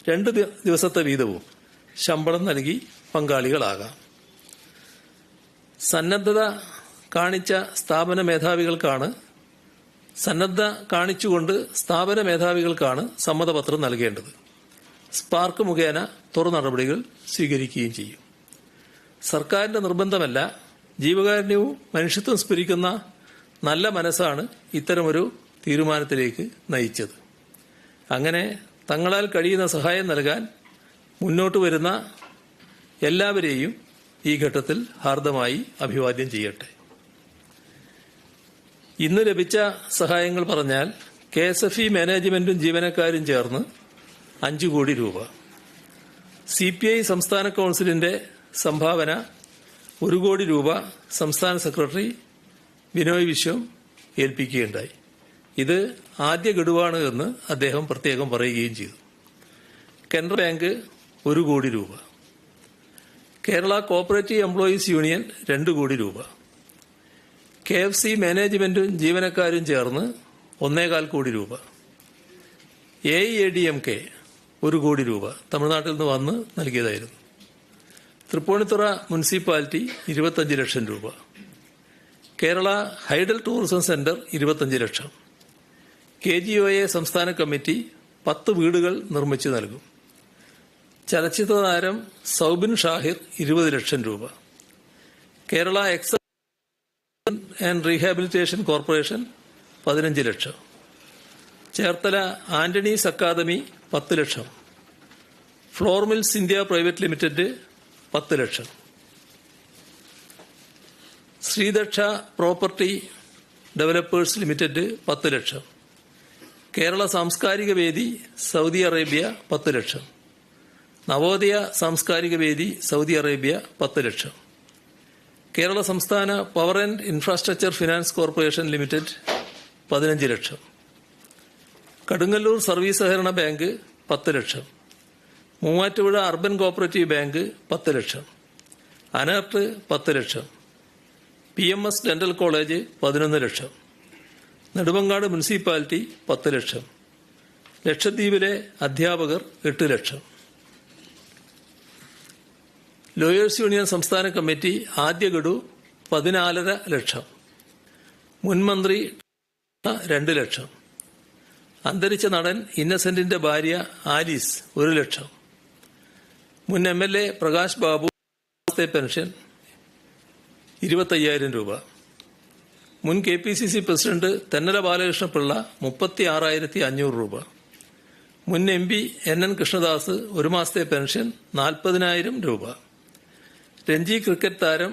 2 ദിവസത്തെ വീതവും ശമ്പളം നൽകി പങ്കാളികളാകാം. സന്നദ്ധത കാണിച്ചുകൊണ്ട് സ്ഥാപന മേധാവികൾക്കാണ് സമ്മതപത്രം നൽകേണ്ടത്. സ്പാർക്ക് മുഖേന തുടർ നടപടികൾ സ്വീകരിക്കുകയും ചെയ്യും. സർക്കാരിന്റെ നിർബന്ധമല്ല, ജീവകാരുണ്യവും മനുഷ്യത്വം സ്ഫുരിക്കുന്ന നല്ല മനസ്സാണ് ഇത്തരമൊരു തീരുമാനത്തിലേക്ക് നയിച്ചത്. അങ്ങനെ തങ്ങളാൽ കഴിയുന്ന സഹായം നൽകാൻ മുന്നോട്ട് വരുന്ന എല്ലാവരെയും ഈ ഘട്ടത്തിൽ ഹാർദമായി അഭിവാദ്യം ചെയ്യട്ടെ. ഇന്ന് ലഭിച്ച സഹായങ്ങൾ പറഞ്ഞാൽ KSFE മാനേജ്മെന്റും ജീവനക്കാരും ചേർന്ന് 5 കോടി രൂപ, CPI സംസ്ഥാന കൌൺസിലിന്റെ സംഭാവന 1 കോടി രൂപ സംസ്ഥാന സെക്രട്ടറി ബിനോയ് വിശ്വം ഏൽപ്പിക്കുകയുണ്ടായി. ഇത് ആദ്യ ഗഡുവാണ് എന്ന് അദ്ദേഹം പ്രത്യേകം പറയുകയും ചെയ്തു. കനറ ബാങ്ക് 1 കോടി രൂപ, കേരള കോഓപ്പറേറ്റീവ് എംപ്ലോയീസ് യൂണിയൻ 2 കോടി രൂപ, KFC മാനേജ്മെന്റും ജീവനക്കാരും ചേർന്ന് 1.25 കോടി രൂപ, AIADMK 1 കോടി രൂപ തമിഴ്നാട്ടിൽ നിന്ന് വന്ന് നൽകിയതായിരുന്നു. തൃപ്പൂണിത്തുറ മുനിസിപ്പാലിറ്റി 25 ലക്ഷം രൂപ, കേരള ഹൈഡൽ ടൂറിസം സെന്റർ 25 ലക്ഷം, KGOA സംസ്ഥാന കമ്മിറ്റി 10 വീടുകൾ നിർമ്മിച്ചു നൽകും. ചലച്ചിത്ര താരം സൗബിൻ ഷാഹിർ 20 ലക്ഷം രൂപ, Kerala excise and rehabilitation corporation 15 lakh, Cherthala Antony's academy 10 lakh, flour mills India private limited 10 lakh, Sreedaksha property developers limited 10 lakh, Kerala Samskarika Vedi Saudi Arabia 10 ലക്ഷം, നവോദയ സാംസ്കാരിക വേദി സൗദി അറേബ്യ 10 ലക്ഷം, കേരള സംസ്ഥാന power and infrastructure finance corporation limited 15 ലക്ഷം, കടുങ്ങല്ലൂർ സർവീസ് സഹകരണ ബാങ്ക് 10 ലക്ഷം, മൂവാറ്റുപുഴ അർബൻ കോഓപ്പറേറ്റീവ് ബാങ്ക് 10 ലക്ഷം, അനർട്ട് 10 ലക്ഷം, PMS ഡെന്റൽ കോളേജ് 11 ലക്ഷം, Nedumangad municipality 10 ലക്ഷം, ലക്ഷദ്വീപിലെ അധ്യാപകർ 8 ലക്ഷം. ലോയേഴ്സ് യൂണിയൻ സംസ്ഥാന കമ്മിറ്റി ആദ്യ ഗഡു 14.5 ലക്ഷം, മുൻമന്ത്രി 2 ലക്ഷം, അന്തരിച്ച നടൻ ഇന്നസെന്റിന്റെ ഭാര്യ ആലീസ് 1 ലക്ഷം, മുൻ MLA പ്രകാശ് ബാബു പെൻഷൻ 25,000 രൂപ, മുൻ KPCC പ്രസിഡന്റ് തെന്നല ബാലകൃഷ്ണപിള്ള 36,500 രൂപ, മുൻ MP NN കൃഷ്ണദാസ് 1 മാസത്തെ പെൻഷൻ 40,000 രൂപ, രഞ്ജി ക്രിക്കറ്റ് താരം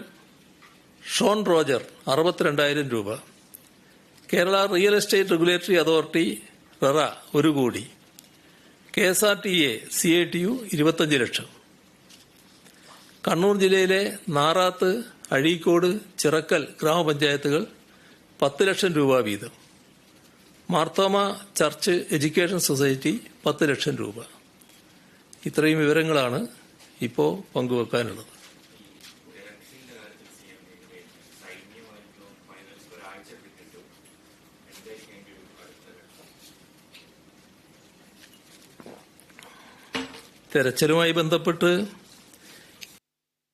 ഷോൺ റോജർ 62,000 രൂപ, Kerala real estate regulatory authority RERA 1 കോടി, KSRTA CATU 25 ലക്ഷം, കണ്ണൂർ ജില്ലയിലെ നാറാത്ത്, അഴീക്കോട്, ചിറക്കൽ ഗ്രാമപഞ്ചായത്തുകൾ 10 ലക്ഷം രൂപ വീതം, മാർത്തോമ ചർച്ച് എഡ്യൂക്കേഷൻ സൊസൈറ്റി 10 ലക്ഷം രൂപ. ഇത്രയും വിവരങ്ങളാണ് ഇപ്പോൾ പങ്കുവെക്കാനുള്ളത്. തെരച്ചിലുമായി ബന്ധപ്പെട്ട്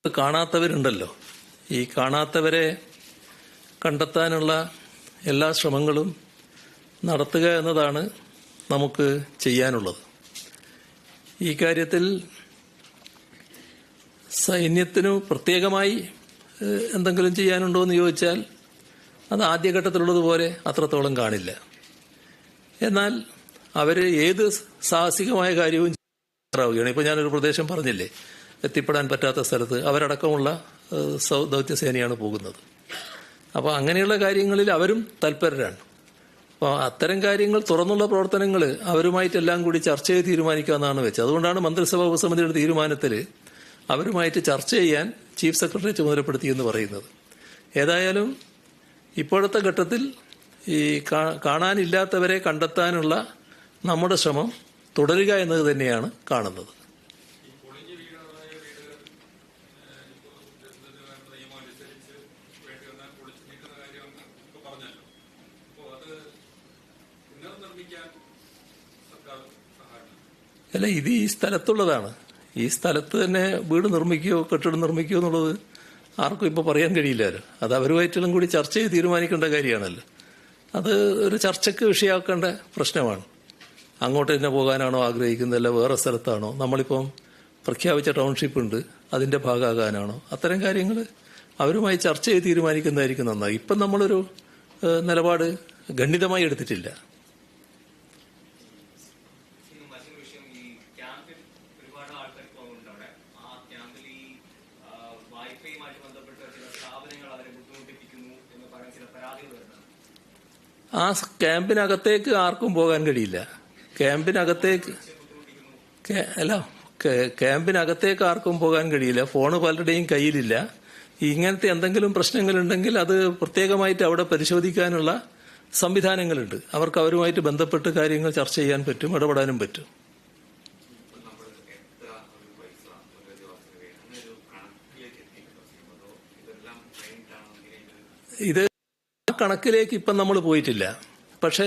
കാണാത്തവരുണ്ടല്ലോ. ഈ കാണാത്തവരെ കണ്ടെത്താനുള്ള എല്ലാ ശ്രമങ്ങളും നടത്തുക എന്നതാണ് നമുക്ക് ചെയ്യാനുള്ളത്. ഈ കാര്യത്തിൽ സൈന്യത്തിനു പ്രത്യേകമായി എന്തെങ്കിലും ചെയ്യാനുണ്ടോ എന്ന് ചോദിച്ചാൽ അത് ആദ്യഘട്ടത്തിലുള്ളതുപോലെ അത്രത്തോളം കാണില്ല. എന്നാൽ അവർ ഏത് സാഹസികമായ കാര്യവും ചെയ്യാറാവുകയാണ്. ഇപ്പോൾ ഞാനൊരു പ്രദേശം പറഞ്ഞില്ലേ, എത്തിപ്പെടാൻ പറ്റാത്ത സ്ഥലത്ത് അവരടക്കമുള്ള ദൗത്യസേനയാണ് പോകുന്നത്. അപ്പോൾ അങ്ങനെയുള്ള കാര്യങ്ങളിൽ അവരും തൽപരരാണ്. അപ്പോൾ അത്തരം കാര്യങ്ങൾ തുറന്നുള്ള പ്രവർത്തനങ്ങൾ അവരുമായിട്ടെല്ലാം കൂടി ചർച്ച ചെയ്ത് തീരുമാനിക്കാമെന്നാണ് വെച്ചത്. അതുകൊണ്ടാണ് മന്ത്രിസഭാ ഉപസമിതിയുടെ തീരുമാനത്തിൽ അവരുമായിട്ട് ചർച്ച ചെയ്യാൻ ചീഫ് സെക്രട്ടറി ചുമതലപ്പെടുത്തിയെന്ന് പറയുന്നത്. ഏതായാലും ഇപ്പോഴത്തെ ഘട്ടത്തിൽ ഈ കാണാനില്ലാത്തവരെ കണ്ടെത്താനുള്ള നമ്മുടെ ശ്രമം തുടരുക എന്നത് തന്നെയാണ് കാണുന്നത്. അല്ല, ഇത് ഈ സ്ഥലത്തുള്ളതാണ്. ഈ സ്ഥലത്ത് തന്നെ വീട് നിർമ്മിക്കുകയോ കെട്ടിടം നിർമ്മിക്കുകയോ എന്നുള്ളത് ആർക്കും ഇപ്പോൾ പറയാൻ കഴിയില്ലല്ലോ. അത് അവരുമായിട്ടെല്ലാം കൂടി ചർച്ച ചെയ്ത് തീരുമാനിക്കേണ്ട കാര്യമാണല്ലോ. അത് ഒരു ചർച്ചയ്ക്ക് വിഷയമാക്കേണ്ട പ്രശ്നമാണ്. അങ്ങോട്ട് തന്നെ പോകാനാണോ ആഗ്രഹിക്കുന്നത്, അല്ല വേറെ സ്ഥലത്താണോ, നമ്മളിപ്പം പ്രഖ്യാപിച്ച ടൗൺഷിപ്പ് ഉണ്ട് അതിന്റെ ഭാഗമാകാനാണോ, അത്തരം കാര്യങ്ങൾ അവരുമായി ചർച്ച ചെയ്ത് തീരുമാനിക്കുന്നതായിരിക്കും നന്നായി. ഇപ്പം നമ്മളൊരു നിലപാട് ഖണ്ഡിതമായി എടുത്തിട്ടില്ല. ആ ക്യാമ്പിനകത്തേക്ക് ആർക്കും പോകാൻ കഴിയില്ല. ക്യാമ്പിനകത്തേക്ക് ആർക്കും പോകാൻ കഴിയില്ല. ഫോണ് പലരുടെയും കയ്യിലില്ല. ഇങ്ങനത്തെ എന്തെങ്കിലും പ്രശ്നങ്ങളുണ്ടെങ്കിൽ അത് പ്രത്യേകമായിട്ട് അവിടെ പരിശോധിക്കാനുള്ള സംവിധാനങ്ങളുണ്ട്. അവർക്ക് അവരുമായിട്ട് ബന്ധപ്പെട്ട് കാര്യങ്ങൾ ചർച്ച ചെയ്യാൻ പറ്റും, ഇടപെടാനും പറ്റും. ഇത് കണക്കിലേക്ക് ഇപ്പം നമ്മൾ പോയിട്ടില്ല. പക്ഷേ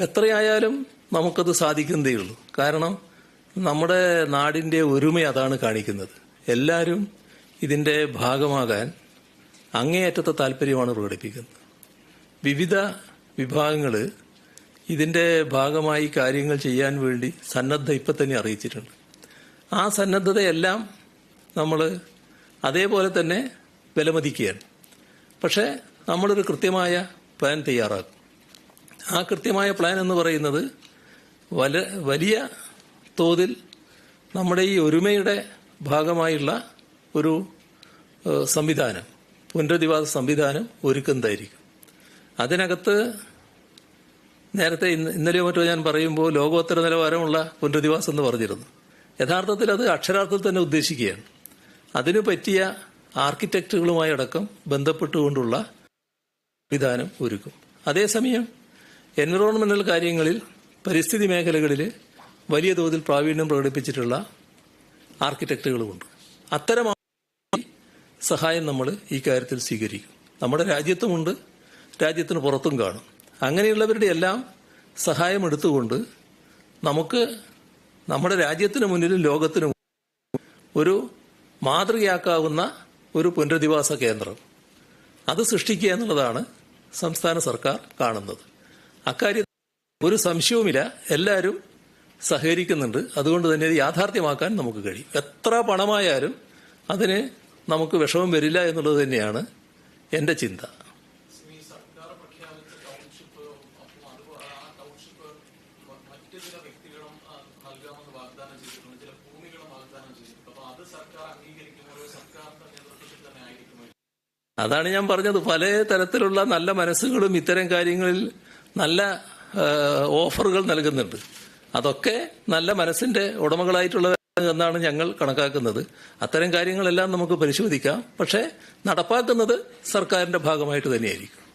എത്രയായാലും നമുക്കത് സാധിക്കുന്നതേ ഉള്ളൂ. കാരണം നമ്മുടെ നാടിന്റെ ഒരുമ അതാണ് കാണിക്കുന്നത്. എല്ലാവരും ഇതിന്റെ ഭാഗമാകാൻ അങ്ങേയറ്റത്തെ താല്പര്യമാണ് പ്രകടിപ്പിക്കുന്നത്. വിവിധ വിഭാഗങ്ങൾ ഇതിന്റെ ഭാഗമായി കാര്യങ്ങൾ ചെയ്യാൻ വേണ്ടി സന്നദ്ധ ഇപ്പം തന്നെ അറിയിച്ചിട്ടുണ്ട്. ആ സന്നദ്ധതയെല്ലാം നമ്മൾ അതേപോലെ തന്നെ വിലമതിക്കുകയാണ്. പക്ഷേ നമ്മളൊരു കൃത്യമായ പ്ലാൻ തയ്യാറാക്കും. ആ കൃത്യമായ പ്ലാൻ എന്ന് പറയുന്നത് വലിയ തോതിൽ നമ്മുടെ ഈ ഒരുമയുടെ ഭാഗമായുള്ള ഒരു സംവിധാനം, പുനരധിവാസ സംവിധാനം ഒരുക്കുന്നതായിരിക്കും. അതിനകത്ത് നേരത്തെ ഇന്നലെയോ മറ്റോ ഞാൻ പറയുമ്പോൾ ലോകോത്തര നിലവാരമുള്ള പുനരധിവാസം എന്ന് പറഞ്ഞിരുന്നു. യഥാർത്ഥത്തിൽ അത് അക്ഷരാർത്ഥത്തിൽ തന്നെ ഉദ്ദേശിക്കുകയാണ്. അതിനു പറ്റിയ ആർക്കിടെക്റ്റുകളുമായി അടക്കം ബന്ധപ്പെട്ടുകൊണ്ടുള്ള സംവിധാനം ഒരുക്കും. അതേസമയം എൻവിറോൺമെന്റൽ കാര്യങ്ങളിൽ, പരിസ്ഥിതി മേഖലകളിൽ വലിയ തോതിൽ പ്രാവീണ്യം പ്രകടിപ്പിച്ചിട്ടുള്ള ആർക്കിടെക്റ്റുകളുമുണ്ട്. അത്തരം സഹായം നമ്മൾ ഈ കാര്യത്തിൽ സ്വീകരിക്കും. നമ്മുടെ രാജ്യത്തുമുണ്ട്, രാജ്യത്തിന് പുറത്തും കാണും. അങ്ങനെയുള്ളവരുടെ എല്ലാം സഹായം എടുത്തുകൊണ്ട് നമുക്ക് നമ്മുടെ രാജ്യത്തിന് മുന്നിലും ലോകത്തിനും ഒരു മാതൃകയാക്കാവുന്ന ഒരു പുനരധിവാസ കേന്ദ്രം അത് സൃഷ്ടിക്കുക എന്നുള്ളതാണ് സംസ്ഥാന സർക്കാർ കാണുന്നത്. അക്കാര്യത്തിൽ ഒരു സംശയവുമില്ല, എല്ലാവരും സഹകരിക്കുന്നുണ്ട്. അതുകൊണ്ട് തന്നെ ഇത് യാഥാർത്ഥ്യമാക്കാൻ നമുക്ക് കഴിയും. എത്ര പണമായാലും അതിന് നമുക്ക് വിഷമം വരില്ല എന്നുള്ളത് തന്നെയാണ് എൻ്റെ ചിന്ത. അതാണ് ഞാൻ പറഞ്ഞത്. പല തരത്തിലുള്ള നല്ല മനസ്സുകളും ഇത്തരം കാര്യങ്ങളിൽ നല്ല ഓഫറുകൾ നൽകുന്നുണ്ട്. അതൊക്കെ നല്ല മനസ്സിന്റെ ഉടമകളായിട്ടുള്ള എന്നാണ് ഞങ്ങൾ കണക്കാക്കുന്നത്. അത്തരം കാര്യങ്ങളെല്ലാം നമുക്ക് പരിശോധിക്കാം. പക്ഷേ നടപ്പാക്കുന്നത് സർക്കാരിന്റെ ഭാഗമായിട്ട് തന്നെയായിരിക്കും.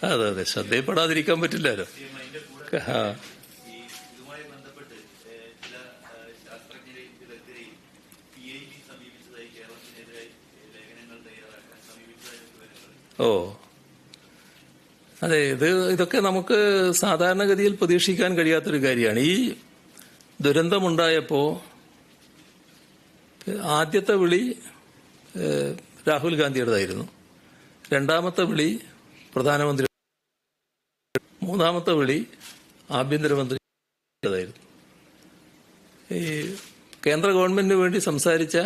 അതെ അതെ, ശ്രദ്ധയിൽപ്പെടാതിരിക്കാൻ പറ്റില്ലല്ലോ. ഓ, അതെ, ഇതൊക്കെ നമുക്ക് സാധാരണഗതിയിൽ പ്രതീക്ഷിക്കാൻ കഴിയാത്തൊരു കാര്യമാണ്. ഈ ദുരന്തമുണ്ടായപ്പോൾ ആദ്യത്തെ വിളി രാഹുൽ ഗാന്ധിയുടേതായിരുന്നു, രണ്ടാമത്തെ വിളി പ്രധാനമന്ത്രി, മൂന്നാമത്തെ വിളി ആഭ്യന്തരമന്ത്രിയുടേതായിരുന്നു. ഈ കേന്ദ്ര ഗവൺമെന്റിന് വേണ്ടി സംസാരിച്ച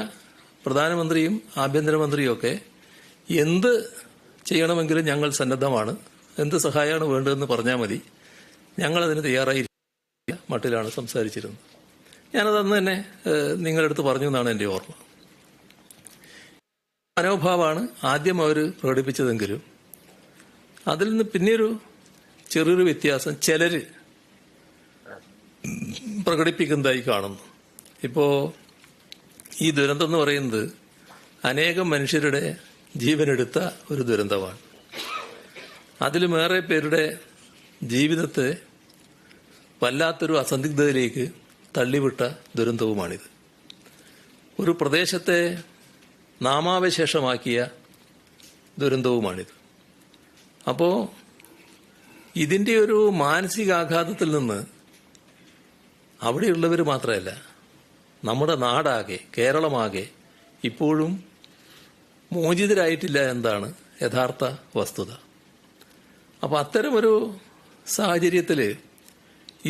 പ്രധാനമന്ത്രിയും ആഭ്യന്തരമന്ത്രിയും ഒക്കെ എന്ത് ചെയ്യണമെങ്കിലും ഞങ്ങൾ സന്നദ്ധമാണ്, എന്ത് സഹായമാണ് വേണ്ടതെന്ന് പറഞ്ഞാൽ മതി, ഞങ്ങളതിന് തയ്യാറായി മട്ടിലാണ് സംസാരിച്ചിരുന്നത്. ഞാനത് അന്ന് തന്നെ നിങ്ങളുടെ അടുത്ത് പറഞ്ഞു എന്നാണ് എൻ്റെ ഓർമ്മ. മനോഭാവമാണ് ആദ്യം അവർ പ്രകടിപ്പിച്ചതെങ്കിലും അതിൽ നിന്ന് പിന്നെയൊരു ചെറിയൊരു വ്യത്യാസം ചിലർ പ്രകടിപ്പിക്കുന്നതായി കാണുന്നു. ഇപ്പോൾ ഈ ദുരന്തം എന്ന് പറയുന്നത് അനേകം മനുഷ്യരുടെ ജീവനെടുത്ത ഒരു ദുരന്തമാണ്. അതിലുമേറെ പേരുടെ ജീവിതത്തെ വല്ലാത്തൊരു അസന്ദിഗ്ധതയിലേക്ക് തള്ളിവിട്ട ദുരന്തവുമാണിത്. ഒരു പ്രദേശത്തെ നാമാവശേഷമാക്കിയ ദുരന്തവുമാണിത്. അപ്പോൾ ഇതിൻ്റെ ഒരു മാനസികാഘാതത്തിൽ നിന്ന് അവിടെയുള്ളവർ മാത്രമല്ല, നമ്മുടെ നാടാകെ, കേരളമാകെ ഇപ്പോഴും മോചിതരായിട്ടില്ല എന്നതാണ് യഥാർത്ഥ വസ്തുത. അപ്പോൾ അത്തരമൊരു സാഹചര്യത്തിൽ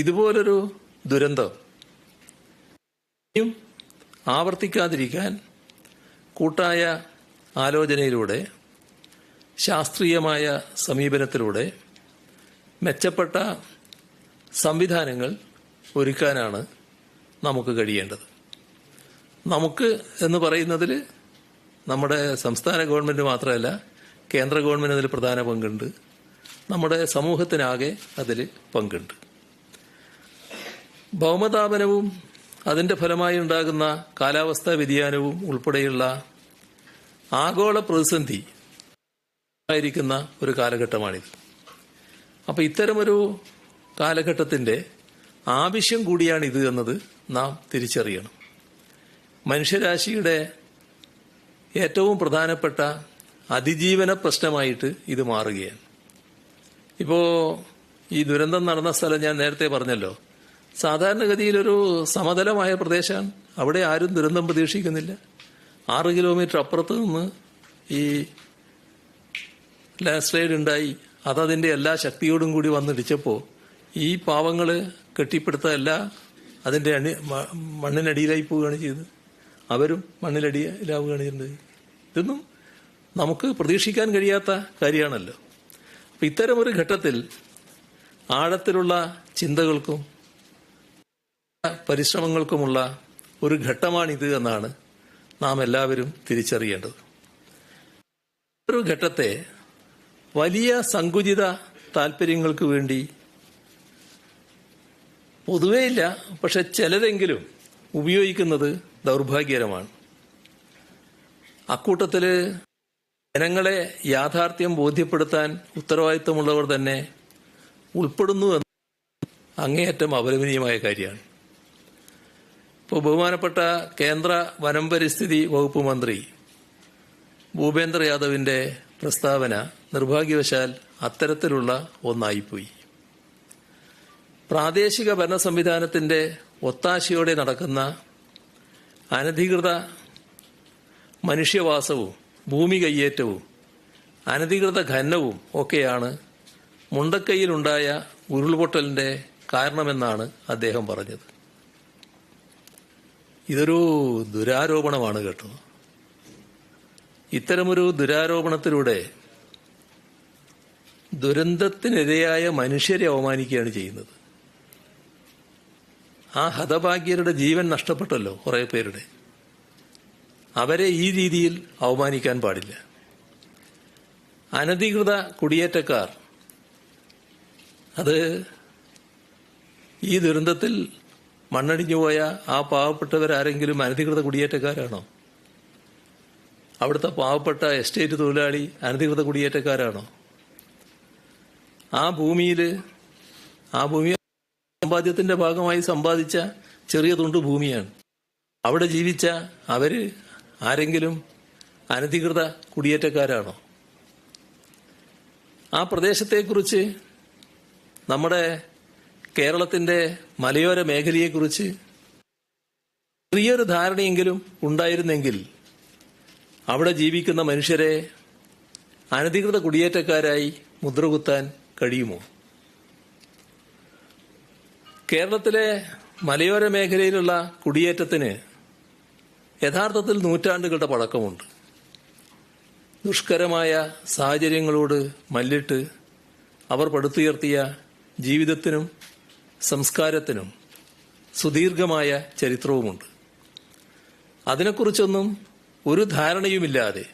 ഇതുപോലൊരു ദുരന്തം ഇനിയും ആവർത്തിക്കാതിരിക്കാൻ കൂട്ടായ ആലോചനയിലൂടെ, ശാസ്ത്രീയമായ സമീപനത്തിലൂടെ മെച്ചപ്പെട്ട സംവിധാനങ്ങൾ ഒരുക്കാനാണ് നമുക്ക് കഴിയേണ്ടത്. നമുക്ക് എന്ന് പറയുന്നതിൽ നമ്മുടെ സംസ്ഥാന ഗവൺമെൻറ് മാത്രമല്ല, കേന്ദ്ര ഗവൺമെൻറ് അതിൽ പ്രധാന പങ്കുണ്ട്, നമ്മുടെ സമൂഹത്തിനാകെ അതിൽ പങ്കുണ്ട്. ഭൗമതാപനവും അതിൻ്റെ ഫലമായി ഉണ്ടാകുന്ന കാലാവസ്ഥാ വ്യതിയാനവും ഉൾപ്പെടെയുള്ള ആഗോള പ്രതിസന്ധി ആയിരിക്കുന്ന ഒരു കാലഘട്ടമാണിത്. അപ്പോൾ ഇത്തരമൊരു കാലഘട്ടത്തിൻ്റെ ആവശ്യം കൂടിയാണിത് എന്നത് നാം തിരിച്ചറിയണം. മനുഷ്യരാശിയുടെ ഏറ്റവും പ്രധാനപ്പെട്ട അതിജീവന പ്രശ്നമായിട്ട് ഇത് മാറുകയാണ്. ഇപ്പോൾ ഈ ദുരന്തം നടന്ന സ്ഥലം ഞാൻ നേരത്തെ പറഞ്ഞല്ലോ, സാധാരണഗതിയിലൊരു സമതലമായ പ്രദേശമാണ്. അവിടെ ആരും ദുരന്തം പ്രതീക്ഷിക്കുന്നില്ല. 6 കിലോമീറ്റർ അപ്പുറത്ത് നിന്ന് ഈ ലാൻഡ് സ്ലൈഡ് ഉണ്ടായി. അതതിൻ്റെ എല്ലാ ശക്തിയോടും കൂടി വന്നിടിച്ചപ്പോൾ ഈ പാവങ്ങൾ കെട്ടിപ്പടുത്തതല്ല, അതിൻ്റെ മണ്ണിനടിയിലായി പോവുകയാണ് ചെയ്തത്. അവരും മണ്ണിലടിയിലാവുകയാണ് ചെയ്യുന്നത്. ഇതൊന്നും നമുക്ക് പ്രതീക്ഷിക്കാൻ കഴിയാത്ത കാര്യമാണല്ലോ. അപ്പം ഇത്തരമൊരു ഘട്ടത്തിൽ ആഴത്തിലുള്ള ചിന്തകൾക്കും പരിശ്രമങ്ങൾക്കുമുള്ള ഒരു ഘട്ടമാണിത് എന്നാണ് നാം എല്ലാവരും തിരിച്ചറിയേണ്ടത്. ഒരു ഘട്ടത്തെ വലിയ സങ്കുചിത താല്പര്യങ്ങൾക്ക് വേണ്ടി പൊതുവേ ഇല്ല, പക്ഷെ ചിലരെങ്കിലും ഉപയോഗിക്കുന്നത് ദൗർഭാഗ്യകരമാണ്. അക്കൂട്ടത്തിൽ ജനങ്ങളെ യാഥാർത്ഥ്യം ബോധ്യപ്പെടുത്താൻ ഉത്തരവാദിത്തമുള്ളവർ തന്നെ ഉൾപ്പെടുന്നു എന്ന് അങ്ങേയറ്റം അപലപനീയമായ കാര്യമാണ്. ഇപ്പോൾ ബഹുമാനപ്പെട്ട കേന്ദ്ര വനം പരിസ്ഥിതി വകുപ്പ് മന്ത്രി ഭൂപേന്ദ്ര യാദവിൻ്റെ പ്രസ്താവന നിർഭാഗ്യവശാൽ അത്തരത്തിലുള്ള ഒന്നായിപ്പോയി. പ്രാദേശിക ഭരണ സംവിധാനത്തിൻ്റെ ഒത്താശയോടെ നടക്കുന്ന അനധികൃത മനുഷ്യവാസവും ഭൂമി കയ്യേറ്റവും അനധികൃത ഖനനവും ഒക്കെയാണ് മുണ്ടക്കൈയിലുണ്ടായ ഉരുൾപൊട്ടലിൻ്റെ കാരണമെന്നാണ് അദ്ദേഹം പറഞ്ഞത്. ഇതൊരു ദുരാരോപണമാണ് കേട്ടോ. ഇത്തരമൊരു ദുരാരോപണത്തിലൂടെ ദുരന്തത്തിനിരയായ മനുഷ്യരെ അവമാനിക്കുകയാണ് ചെയ്യുന്നത്. ആ ഹതഭാഗ്യരുടെ ജീവൻ നഷ്ടപ്പെട്ടല്ലോ കുറേ പേരുടെ. അവരെ ഈ രീതിയിൽ അവമാനിക്കാൻ പാടില്ല. അനധികൃത കുടിയേറ്റക്കാർ അത് ഈ ദുരന്തത്തിൽ മണ്ണടിഞ്ഞുപോയ ആ പാവപ്പെട്ടവരാരെങ്കിലും അനധികൃത കുടിയേറ്റക്കാരാണോ? അവിടുത്തെ പാവപ്പെട്ട എസ്റ്റേറ്റ് തൊഴിലാളി അനധികൃത കുടിയേറ്റക്കാരാണോ? ആ ഭൂമി സമ്പാദ്യത്തിന്റെ ഭാഗമായി സമ്പാദിച്ച ചെറിയ തുണ്ട് ഭൂമിയാണ്. അവിടെ ജീവിച്ച അവര് ആരെങ്കിലും അനധികൃത കുടിയേറ്റക്കാരാണോ? ആ പ്രദേശത്തെക്കുറിച്ച്, നമ്മുടെ കേരളത്തിന്റെ മലയോര മേഖലയെക്കുറിച്ച് ചെറിയൊരു ധാരണയെങ്കിലും ഉണ്ടായിരുന്നെങ്കിൽ അവിടെ ജീവിക്കുന്ന മനുഷ്യരെ അനധികൃത കുടിയേറ്റക്കാരായി മുദ്രകുത്താൻ കഴിയുമോ? കേരളത്തിലെ മലയോര മേഖലയിലുള്ള കുടിയേറ്റത്തിന് യഥാർത്ഥത്തിൽ നൂറ്റാണ്ടുകളുടെ പഴക്കമുണ്ട്. ദുഷ്കരമായ സാഹചര്യങ്ങളോട് മല്ലിട്ട് അവർ പടുത്തുയർത്തിയ ജീവിതത്തിനും സംസ്കാരത്തിനും സുദീർഘമായ ചരിത്രവുമുണ്ട്. അതിനെക്കുറിച്ചൊന്നും ഒരു ധാരണയുമില്ലാതെ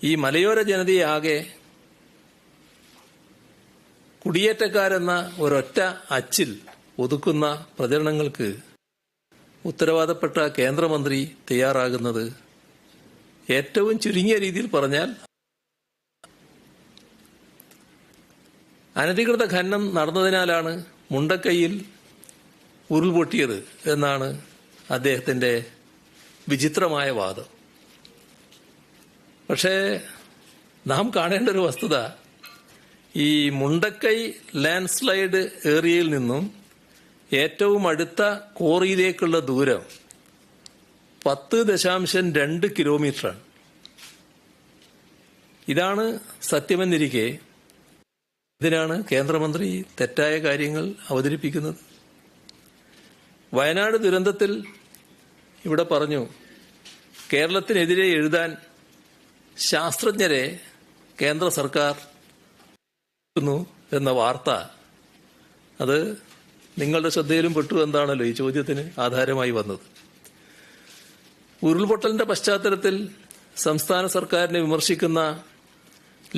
ഈ മലയോര ജനതയെ ആകെ കുടിയേറ്റക്കാരെന്ന ഒരൊറ്റ അച്ചിൽ ഒതുക്കുന്ന പ്രചരണങ്ങൾക്ക് ഉത്തരവാദപ്പെട്ട കേന്ദ്രമന്ത്രി തയ്യാറാകുന്നത് ഏറ്റവും ചുരുങ്ങിയ രീതിയിൽ പറഞ്ഞാൽ അനധികൃത ഖനനം നടന്നതിനാലാണ് മുണ്ടക്കൈയിൽ ഉരുൾപൊട്ടിയത് എന്നാണ് അദ്ദേഹത്തിന്റെ വിചിത്രമായ വാദം. പക്ഷേ നാം കാണേണ്ട ഒരു വസ്തുത, ഈ മുണ്ടക്കൈ ലാൻഡ് സ്ലൈഡ് ഏരിയയിൽ നിന്നും ഏറ്റവും അടുത്ത കോറിയിലേക്കുള്ള ദൂരം 10.2 കിലോമീറ്ററാണ്. ഇതാണ് സത്യമെന്നിരിക്കെ ഇതിനാണ് കേന്ദ്രമന്ത്രി തെറ്റായ കാര്യങ്ങൾ അവതരിപ്പിക്കുന്നത്. വയനാട് ദുരന്തത്തിൽ ഇവിടെ പറഞ്ഞു, കേരളത്തിനെതിരെ എഴുതാൻ ശാസ്ത്രജ്ഞരെ കേന്ദ്ര സർക്കാർ എന്ന വാർത്ത, അത് നിങ്ങളുടെ ശ്രദ്ധയിലും പെട്ടു എന്താണല്ലോ ഈ ചോദ്യത്തിന് ആധാരമായി വന്നത്. ഉരുൾപൊട്ടലിന്റെ പശ്ചാത്തലത്തിൽ സംസ്ഥാന സർക്കാരിനെ വിമർശിക്കുന്ന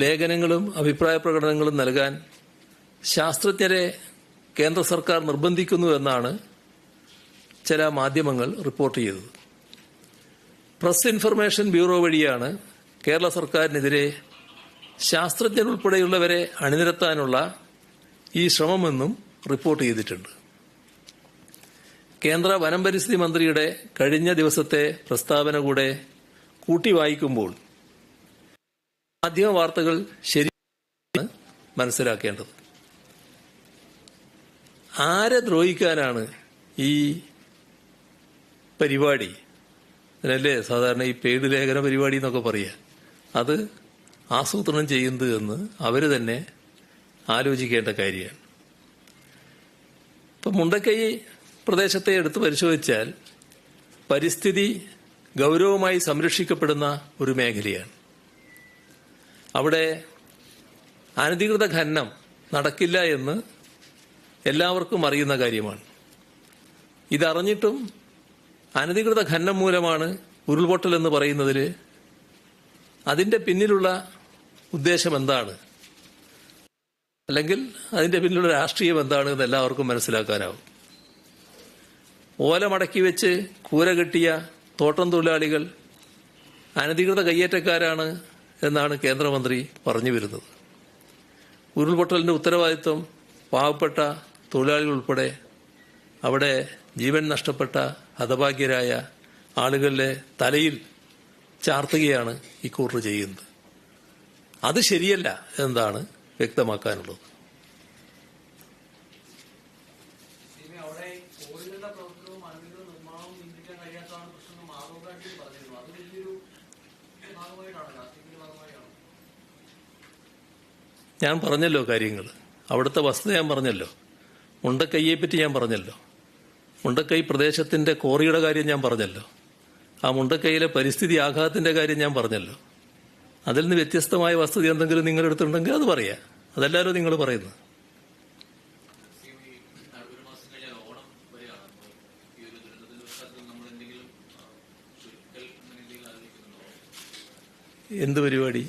ലേഖനങ്ങളും അഭിപ്രായ പ്രകടനങ്ങളും നൽകാൻ ശാസ്ത്രജ്ഞരെ കേന്ദ്ര സർക്കാർ നിർബന്ധിക്കുന്നു എന്നാണ് ചില മാധ്യമങ്ങൾ റിപ്പോർട്ട് ചെയ്തത്. പ്രസ് ഇൻഫർമേഷൻ ബ്യൂറോ വഴിയാണ് കേരള സർക്കാരിനെതിരെ ശാസ്ത്രജ്ഞരുൾപ്പെടെയുള്ളവരെ അണിനിരത്താനുള്ള ഈ ശ്രമമെന്നും റിപ്പോർട്ട് ചെയ്തിട്ടുണ്ട്. കേന്ദ്ര വനം പരിസ്ഥിതി മന്ത്രിയുടെ കഴിഞ്ഞ ദിവസത്തെ പ്രസ്താവന കൂടെ കൂട്ടി വായിക്കുമ്പോൾ മാധ്യമ വാർത്തകൾ ശരിയാണ് മനസ്സിലാക്കേണ്ടത്. ആരെ ദ്രോഹിക്കാനാണ് ഈ പരിപാടി, അതിനല്ലേ സാധാരണ ഈ പെയ്ഡ് ലേഖന പരിപാടി എന്നൊക്കെ പറയുക, അത് ആസൂത്രണം ചെയ്യുന്നത് എന്ന് അവർ തന്നെ ആലോചിക്കേണ്ട കാര്യമാണ്. ഇപ്പം മുണ്ടക്കൈ പ്രദേശത്തെ എടുത്ത് പരിശോധിച്ചാൽ പരിസ്ഥിതി ഗൗരവമായി സംരക്ഷിക്കപ്പെടുന്ന ഒരു മേഖലയാണ്. അവിടെ അനധികൃത ഖനനം നടക്കില്ല എന്ന് എല്ലാവർക്കും അറിയുന്ന കാര്യമാണ്. ഇതറിഞ്ഞിട്ടും അനധികൃത ഖനനം മൂലമാണ് ഉരുൾപൊട്ടൽ എന്ന് പറയുന്നതിൽ അതിന്റെ പിന്നിലുള്ള ഉദ്ദേശം എന്താണ്, അല്ലെങ്കിൽ അതിന്റെ പിന്നിലുള്ള രാഷ്ട്രീയം എന്താണ് എന്ന് എല്ലാവർക്കും മനസ്സിലാക്കാനാവും. ഓല മടക്കി വെച്ച് കൂര കെട്ടിയ തോട്ടം തൊഴിലാളികൾ അനധികൃത കയ്യേറ്റക്കാരാണ് എന്നാണ് കേന്ദ്രമന്ത്രി പറഞ്ഞു വരുന്നത്. ഉരുൾപൊട്ടലിന്റെ ഉത്തരവാദിത്വം പാവപ്പെട്ട തൊഴിലാളികൾ ഉൾപ്പെടെ അവിടെ ജീവൻ നഷ്ടപ്പെട്ട ഹതഭാഗ്യരായ ആളുകളുടെ തലയിൽ ചാർത്തുകയാണ് ഇക്കൂട്ടർ ചെയ്യുന്നത്. അത് ശരിയല്ല എന്നതാണ് വ്യക്തമാക്കാനുള്ളത്. ഞാൻ പറഞ്ഞല്ലോ കാര്യങ്ങൾ, അവിടുത്തെ വസ്തുത ഞാൻ പറഞ്ഞല്ലോ, മുണ്ടക്കൈയെ പറ്റി ഞാൻ പറഞ്ഞല്ലോ, മുണ്ടക്കൈ പ്രദേശത്തിന്റെ കോറിയുടെ കാര്യം ഞാൻ പറഞ്ഞല്ലോ, ആ മുണ്ടക്കൈയിലെ പരിസ്ഥിതി ആഘാതത്തിന്റെ കാര്യം ഞാൻ പറഞ്ഞല്ലോ. അതിൽ നിന്ന് വ്യത്യസ്തമായ വസ്തുത എന്തെങ്കിലും നിങ്ങൾ എടുത്തിട്ടുണ്ടെങ്കിൽ അത് പറയാം. അതല്ലാലോ നിങ്ങൾ പറയുന്നത്. എന്ത് പരിപാടി?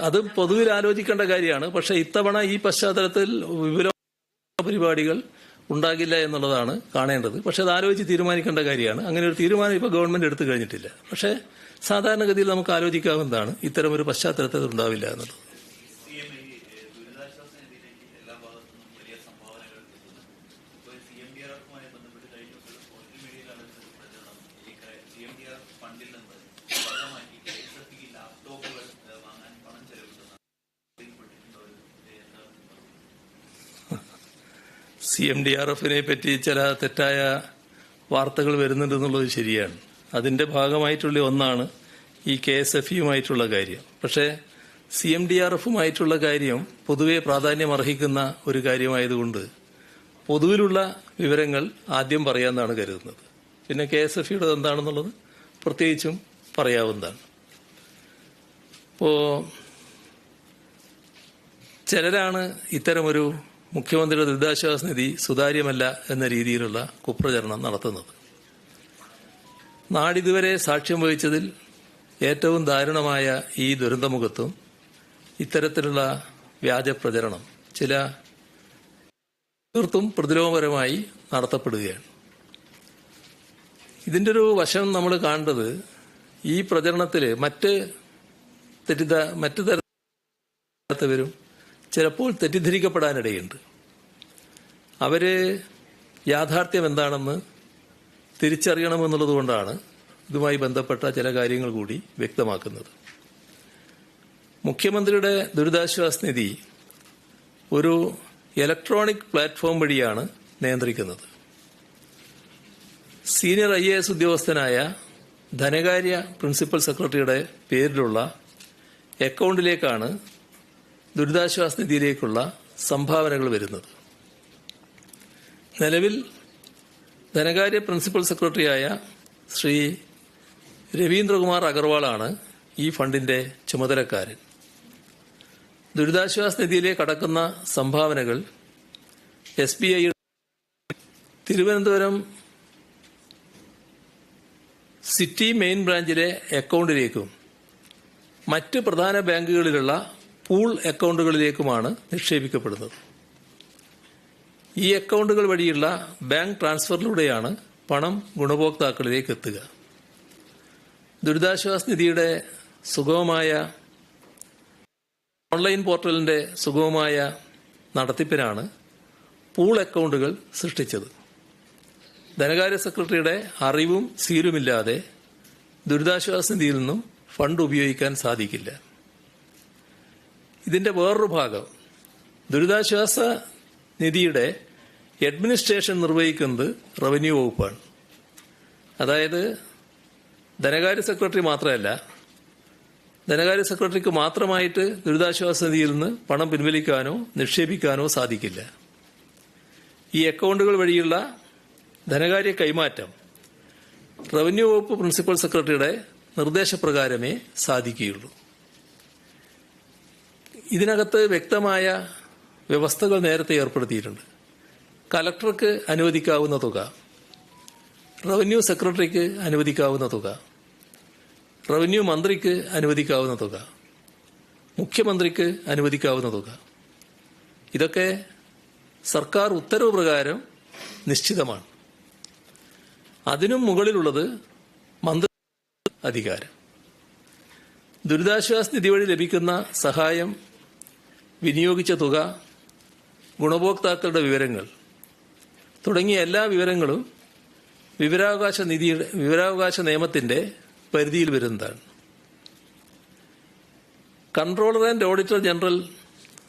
അത് പൊതുവിൽ ആലോചിക്കേണ്ട കാര്യമാണ്. പക്ഷെ ഇത്തവണ ഈ പശ്ചാത്തലത്തിൽ വിപുല പരിപാടികൾ ഉണ്ടാകില്ല എന്നുള്ളതാണ് കാണേണ്ടത്. പക്ഷെ അത് ആലോചിച്ച് തീരുമാനിക്കേണ്ട കാര്യമാണ്. അങ്ങനെ ഒരു തീരുമാനം ഇപ്പോൾ ഗവൺമെന്റ് എടുത്തു കഴിഞ്ഞിട്ടില്ല. പക്ഷേ സാധാരണഗതിയിൽ നമുക്ക് ആലോചിക്കാവുന്നതാണ് ഇത്തരം ഒരു പശ്ചാത്തലത്തിൽ അത് ഉണ്ടാവില്ല എന്നുള്ളത്. CMDRFനെ പറ്റി ചില തെറ്റായ വാർത്തകൾ വരുന്നുണ്ടെന്നുള്ളത് ശരിയാണ്. അതിന്റെ ഭാഗമായിട്ടുള്ള ഒന്നാണ് ഈ KSFEയുമായിട്ടുള്ള കാര്യം. പക്ഷേ CMDRFുമായിട്ടുള്ള കാര്യം പൊതുവെ പ്രാധാന്യം അർഹിക്കുന്ന ഒരു കാര്യമായതുകൊണ്ട് പൊതുവിലുള്ള വിവരങ്ങൾ ആദ്യം പറയാമെന്നാണ് കരുതുന്നത്. പിന്നെ KSFEയുടെ എന്താണെന്നുള്ളത് പ്രത്യേകിച്ചും പറയാവുന്നതാണ്. ഇപ്പോൾ ചിലരാണ് ഇത്തരമൊരു മുഖ്യമന്ത്രിയുടെ ദുരിതാശ്വാസ നിധി സുതാര്യമല്ല എന്ന രീതിയിലുള്ള കുപ്രചരണം നടത്തുന്നത്. നാടിതുവരെ സാക്ഷ്യം വഹിച്ചതിൽ ഏറ്റവും ദാരുണമായ ഈ ദുരന്തമുഖത്തും ഇത്തരത്തിലുള്ള വ്യാജ പ്രചരണം ചില തീർത്തും പ്രതിലോമപരമായി നടത്തപ്പെടുകയാണ്. ഇതിൻ്റെ ഒരു വശം നമ്മൾ കാണേണ്ടത് ഈ പ്രചരണത്തിൽ മറ്റ് തരത്തിലും ചിലപ്പോൾ തെറ്റിദ്ധരിക്കപ്പെടാനിടയുണ്ട്. അവര് യാഥാർത്ഥ്യം എന്താണെന്ന് തിരിച്ചറിയണമെന്നുള്ളതുകൊണ്ടാണ് ഇതുമായി ബന്ധപ്പെട്ട ചില കാര്യങ്ങൾ കൂടി വ്യക്തമാക്കുന്നത്. മുഖ്യമന്ത്രിയുടെ ദുരിതാശ്വാസ നിധി ഒരു ഇലക്ട്രോണിക് പ്ലാറ്റ്ഫോം വഴിയാണ് നിയന്ത്രിക്കുന്നത്. സീനിയർ IAS ഉദ്യോഗസ്ഥനായ ധനകാര്യ പ്രിൻസിപ്പൽ സെക്രട്ടറിയുടെ പേരിലുള്ള അക്കൗണ്ടിലേക്കാണ് ദുരിതാശ്വാസ നിധിയിലേക്കുള്ള സംഭാവനകൾ വരുന്നത്. നിലവിൽ ധനകാര്യ പ്രിൻസിപ്പൽ സെക്രട്ടറിയായ ശ്രീ രവീന്ദ്രകുമാർ അഗർവാളാണ് ഈ ഫണ്ടിന്റെ ചുമതലക്കാരൻ. ദുരിതാശ്വാസ നിധിയിലേക്ക് കടക്കുന്ന സംഭാവനകൾ SBI തിരുവനന്തപുരം സിറ്റി മെയിൻ ബ്രാഞ്ചിലെ അക്കൗണ്ടിലേക്കും മറ്റ് പ്രധാന ബാങ്കുകളിലുള്ള പൂൾ അക്കൗണ്ടുകളിലേക്കുമാണ് നിക്ഷേപിക്കപ്പെടുന്നത്. ഈ അക്കൗണ്ടുകൾ വഴിയുള്ള ബാങ്ക് ട്രാൻസ്ഫറിലൂടെയാണ് പണം ഗുണഭോക്താക്കളിലേക്ക് എത്തുക. ദുരിതാശ്വാസ നിധിയുടെ സുഗമമായ ഓൺലൈൻ പോർട്ടലിന്റെ സുഗമമായ നടത്തിപ്പിനാണ് പൂൾ അക്കൗണ്ടുകൾ സൃഷ്ടിച്ചത്. ധനകാര്യ സെക്രട്ടറിയുടെ അറിവും സീലുമില്ലാതെ ദുരിതാശ്വാസ നിധിയിൽ നിന്നും ഫണ്ട് ഉപയോഗിക്കാൻ സാധിക്കില്ല. ഇതിന്റെ വേറൊരു ഭാഗം, ദുരിതാശ്വാസ നിധിയുടെ അഡ്മിനിസ്ട്രേഷൻ നിർവഹിക്കുന്നത് റവന്യൂ വകുപ്പാണ്. അതായത് ധനകാര്യ സെക്രട്ടറി മാത്രമല്ല, ധനകാര്യ സെക്രട്ടറിക്ക് മാത്രമായിട്ട് ദുരിതാശ്വാസ നിധിയിൽ നിന്ന് പണം പിൻവലിക്കാനോ നിക്ഷേപിക്കാനോ സാധിക്കില്ല. ഈ അക്കൗണ്ടുകൾ വഴിയുള്ള ധനകാര്യ കൈമാറ്റം റവന്യൂ വകുപ്പ് പ്രിൻസിപ്പൽ സെക്രട്ടറിയുടെ നിർദ്ദേശപ്രകാരമേ സാധിക്കുകയുള്ളൂ. ഇതിനകത്ത് വ്യക്തമായ വ്യവസ്ഥകൾ നേരത്തെ ഏർപ്പെടുത്തിയിട്ടുണ്ട്. കലക്ടർക്ക് അനുവദിക്കാവുന്ന തുക, റവന്യൂ സെക്രട്ടറിക്ക് അനുവദിക്കാവുന്ന തുക, റവന്യൂ മന്ത്രിക്ക് അനുവദിക്കാവുന്ന തുക, മുഖ്യമന്ത്രിക്ക് അനുവദിക്കാവുന്ന തുക, ഇതൊക്കെ സർക്കാർ ഉത്തരവ് പ്രകാരം നിശ്ചിതമാണ്. അതിനും മുകളിലുള്ളത് മന്ത്രി അധികാരം. ദുരിതാശ്വാസ നിധി വഴി ലഭിക്കുന്ന സഹായം, വിനിയോഗിച്ച തുക, ഗുണഭോക്താക്കളുടെ വിവരങ്ങൾ തുടങ്ങിയ എല്ലാ വിവരങ്ങളും വിവരാവകാശ നിയമത്തിന്റെ പരിധിയിൽ വരുന്നതാണ്. കൺട്രോളർ ആൻഡ് ഓഡിറ്റർ ജനറൽ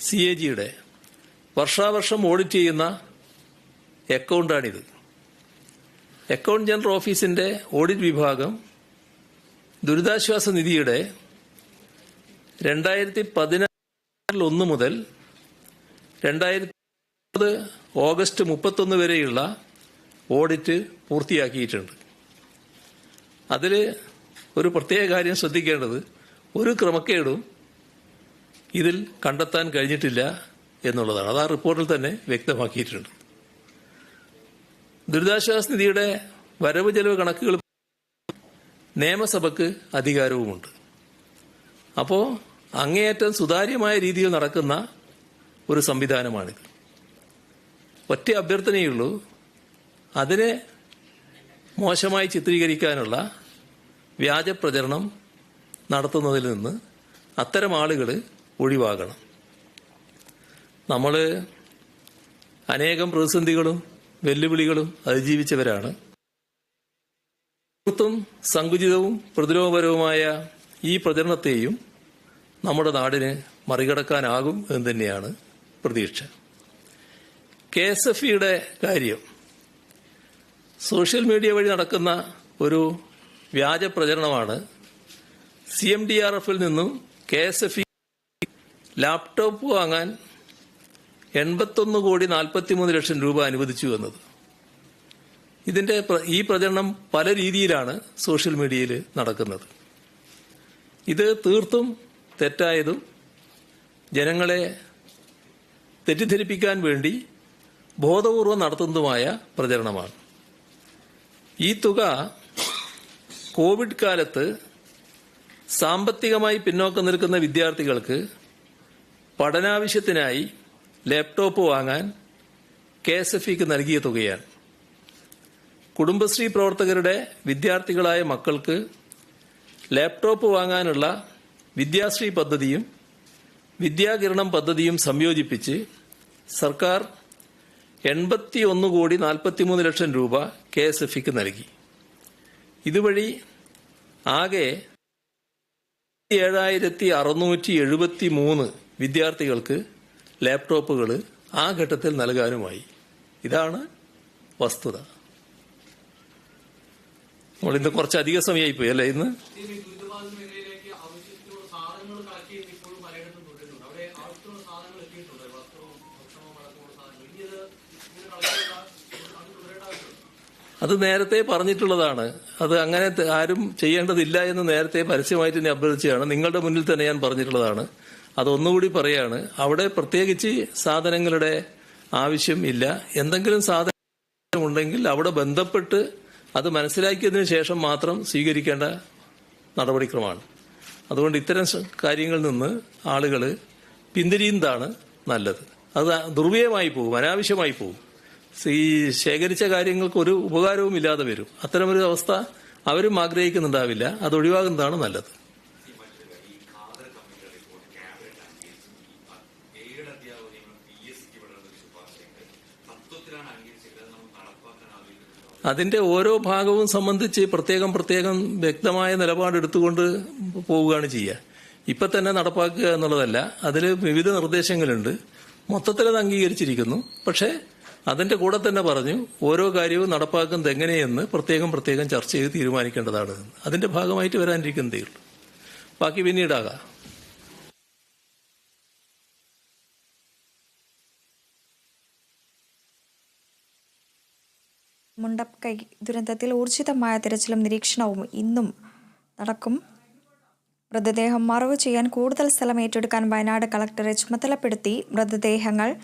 CAGയുടെ വർഷാവർഷം ഓഡിറ്റ് ചെയ്യുന്ന അക്കൗണ്ടാണിത്. അക്കൗണ്ട് ജനറൽ ഓഫീസിന്റെ ഓഡിറ്റ് വിഭാഗം ദുരിതാശ്വാസ നിധിയുടെ 2014 മുതൽ 2020 ഓഗസ്റ്റ് 31 വരെയുള്ള ഓഡിറ്റ് പൂർത്തിയാക്കിയിട്ടുണ്ട്. അതിൽ ഒരു പ്രത്യേക കാര്യം ശ്രദ്ധിക്കേണ്ടത്, ഒരു ക്രമക്കേടും ഇതിൽ കണ്ടെത്താൻ കഴിഞ്ഞിട്ടില്ല എന്നുള്ളതാണ്. അത് ആ റിപ്പോർട്ടിൽ തന്നെ വ്യക്തമാക്കിയിട്ടുണ്ട്. ദുരിതാശ്വാസ നിധിയുടെ വരവ് ചെലവ് കണക്കുകൾ നിയമസഭയ്ക്ക് അധികാരവുമുണ്ട്. അപ്പോൾ അങ്ങേയറ്റം സുതാര്യമായ രീതിയിൽ നടക്കുന്ന ഒരു സംവിധാനമാണിത്. ഒറ്റ അഭ്യർത്ഥനയുള്ളൂ, അതിനെ മോശമായി ചിത്രീകരിക്കാനുള്ള വ്യാജ പ്രചരണം നടത്തുന്നതിൽ നിന്ന് അത്തരം ആളുകൾ ഒഴിവാകണം. നമ്മൾ അനേകം പ്രതിസന്ധികളും വെല്ലുവിളികളും അതിജീവിച്ചവരാണ്. തീർത്തും സങ്കുചിതവും പ്രതിലോമപരവുമായ ഈ പ്രചരണത്തെയും നമ്മുടെ നാടിന് മറികടക്കാനാകും എന്ന് തന്നെയാണ് പ്രതീക്ഷ. KSFE-യുടെ കാര്യം സോഷ്യൽ മീഡിയ വഴി നടക്കുന്ന ഒരു വ്യാജ പ്രചരണമാണ്. CMDRF-ൽ നിന്നും KSFE ലാപ്ടോപ്പ് വാങ്ങാൻ 81,43,00,000 രൂപ അനുവദിച്ചു എന്നത്. ഈ പ്രചരണം പല രീതിയിലാണ് സോഷ്യൽ മീഡിയയിൽ നടക്കുന്നത്. ഇത് തീർത്തും തെറ്റായതും ജനങ്ങളെ തെറ്റിദ്ധരിപ്പിക്കാൻ വേണ്ടി ബോധപൂർവം നടത്തുന്നതുമായ പ്രചരണമാണ്. ഈ തുക കോവിഡ് കാലത്ത് സാമ്പത്തികമായി പിന്നോക്കം നിൽക്കുന്ന വിദ്യാർത്ഥികൾക്ക് പഠനാവശ്യത്തിനായി ലാപ്ടോപ്പ് വാങ്ങാൻ KSFE-ക്ക് നൽകിയ തുകയാണ്. കുടുംബശ്രീ പ്രവർത്തകരുടെ വിദ്യാർത്ഥികളായ മക്കൾക്ക് ലാപ്ടോപ്പ് വാങ്ങാനുള്ള വിദ്യാശ്രീ പദ്ധതിയും വിദ്യാകിരണം പദ്ധതിയും സംയോജിപ്പിച്ച് സർക്കാർ 81,43,00,000 രൂപ KSFE-ക്ക് നൽകി. ഇതുവഴി ആകെ 7,673 വിദ്യാർത്ഥികൾക്ക് ലാപ്ടോപ്പുകൾ ആ ഘട്ടത്തിൽ നൽകാനുമായി. ഇതാണ് വസ്തുത. നമ്മളിന്ന് കുറച്ചധികം സമയമായിപ്പോയി അല്ലേ ഇന്ന്? അത് നേരത്തെ പറഞ്ഞിട്ടുള്ളതാണ്. അത് അങ്ങനെ ആരും ചെയ്യേണ്ടതില്ല എന്ന് നേരത്തെ പരസ്യമായിട്ട് എന്നെ അഭ്യർത്ഥിച്ചതാണ്. നിങ്ങളുടെ മുന്നിൽ തന്നെ ഞാൻ പറഞ്ഞിട്ടുള്ളതാണ്. അതൊന്നുകൂടി പറയാണ്. അവിടെ പ്രത്യേകിച്ച് സാധനങ്ങളുടെ ആവശ്യം ഇല്ല. എന്തെങ്കിലും സാധനം ഉണ്ടെങ്കിൽ അവിടെ ബന്ധപ്പെട്ട് അത് മനസ്സിലാക്കിയതിനു ശേഷം മാത്രം സ്വീകരിക്കേണ്ട നടപടിക്രമമാണ്. അതുകൊണ്ട് ഇത്തരം കാര്യങ്ങളിൽ നിന്ന് ആളുകൾ പിന്തിരിയുന്നതാണ് നല്ലത്. അത് ദുർവ്യയമായി പോകും, അനാവശ്യമായി പോകും. ഈ ശേഖരിച്ച കാര്യങ്ങൾക്ക് ഒരു ഉപകാരവും ഇല്ലാതെ വരും. അത്തരമൊരു അവസ്ഥ അവരും ആഗ്രഹിക്കുന്നുണ്ടാവില്ല. അത് ഒഴിവാകുന്നതാണ് നല്ലത്. അതിന്റെ ഓരോ ഭാഗവും സംബന്ധിച്ച് പ്രത്യേകം വ്യക്തമായ നിലപാടെടുത്തുകൊണ്ട് പോവുകയാണ് ചെയ്യുക. ഇപ്പൊ തന്നെ നടപ്പാക്കുക എന്നുള്ളതല്ല. അതിൽ വിവിധ നിർദ്ദേശങ്ങളുണ്ട്. മൊത്തത്തിൽ അത് അംഗീകരിച്ചിരിക്കുന്നു. പക്ഷേ അതിന്റെ കൂടെ തന്നെ പറഞ്ഞു ഓരോ കാര്യവും നടപ്പാക്കുന്നത് എങ്ങനെയെന്ന് പ്രത്യേകം ചർച്ച ചെയ്ത് തീരുമാനിക്കേണ്ടതാണ്. അതിന്റെ ഭാഗമായിട്ട് വരാനിരിക്കുന്നതേ ഉള്ളൂ. ബാക്കി പിന്നീടാകാം. മുണ്ടക്കൈ ദുരന്തത്തിൽ ഊർജിതമായ തിരച്ചിലും നിരീക്ഷണവും ഇന്നും നടക്കും. മൃതദേഹം മറവ് ചെയ്യാൻ കൂടുതൽ സ്ഥലം ഏറ്റെടുക്കാൻ വയനാട് കളക്ടറെ ചുമതലപ്പെടുത്തി. മൃതദേഹങ്ങൾ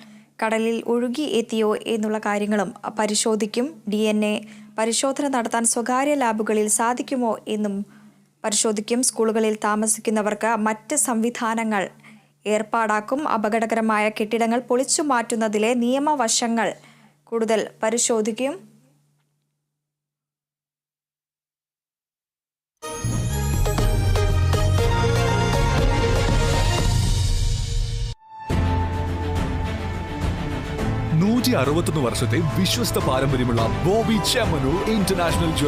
കടലിൽ ഒഴുകി എത്തിയോ എന്നുള്ള കാര്യങ്ങളും പരിശോധിക്കും. DNA പരിശോധന നടത്താൻ സ്വകാര്യ ലാബുകളിൽ സാധിക്കുമോ എന്നും പരിശോധിക്കും. സ്കൂളുകളിൽ താമസിക്കുന്നവർക്ക് മറ്റ് സംവിധാനങ്ങൾ ഏർപ്പാടാക്കും. അപകടകരമായ കെട്ടിടങ്ങൾ പൊളിച്ചു മാറ്റുന്നതിലെ നിയമവശങ്ങൾ കൂടുതൽ പരിശോധിക്കും. വർഷത്തെ വിശ്വസ്ത പാരമ്പര്യമുള്ള ബോബി ചെമ്മനൂർ ഇന്റർനാഷണൽ ജ്വല്ലറി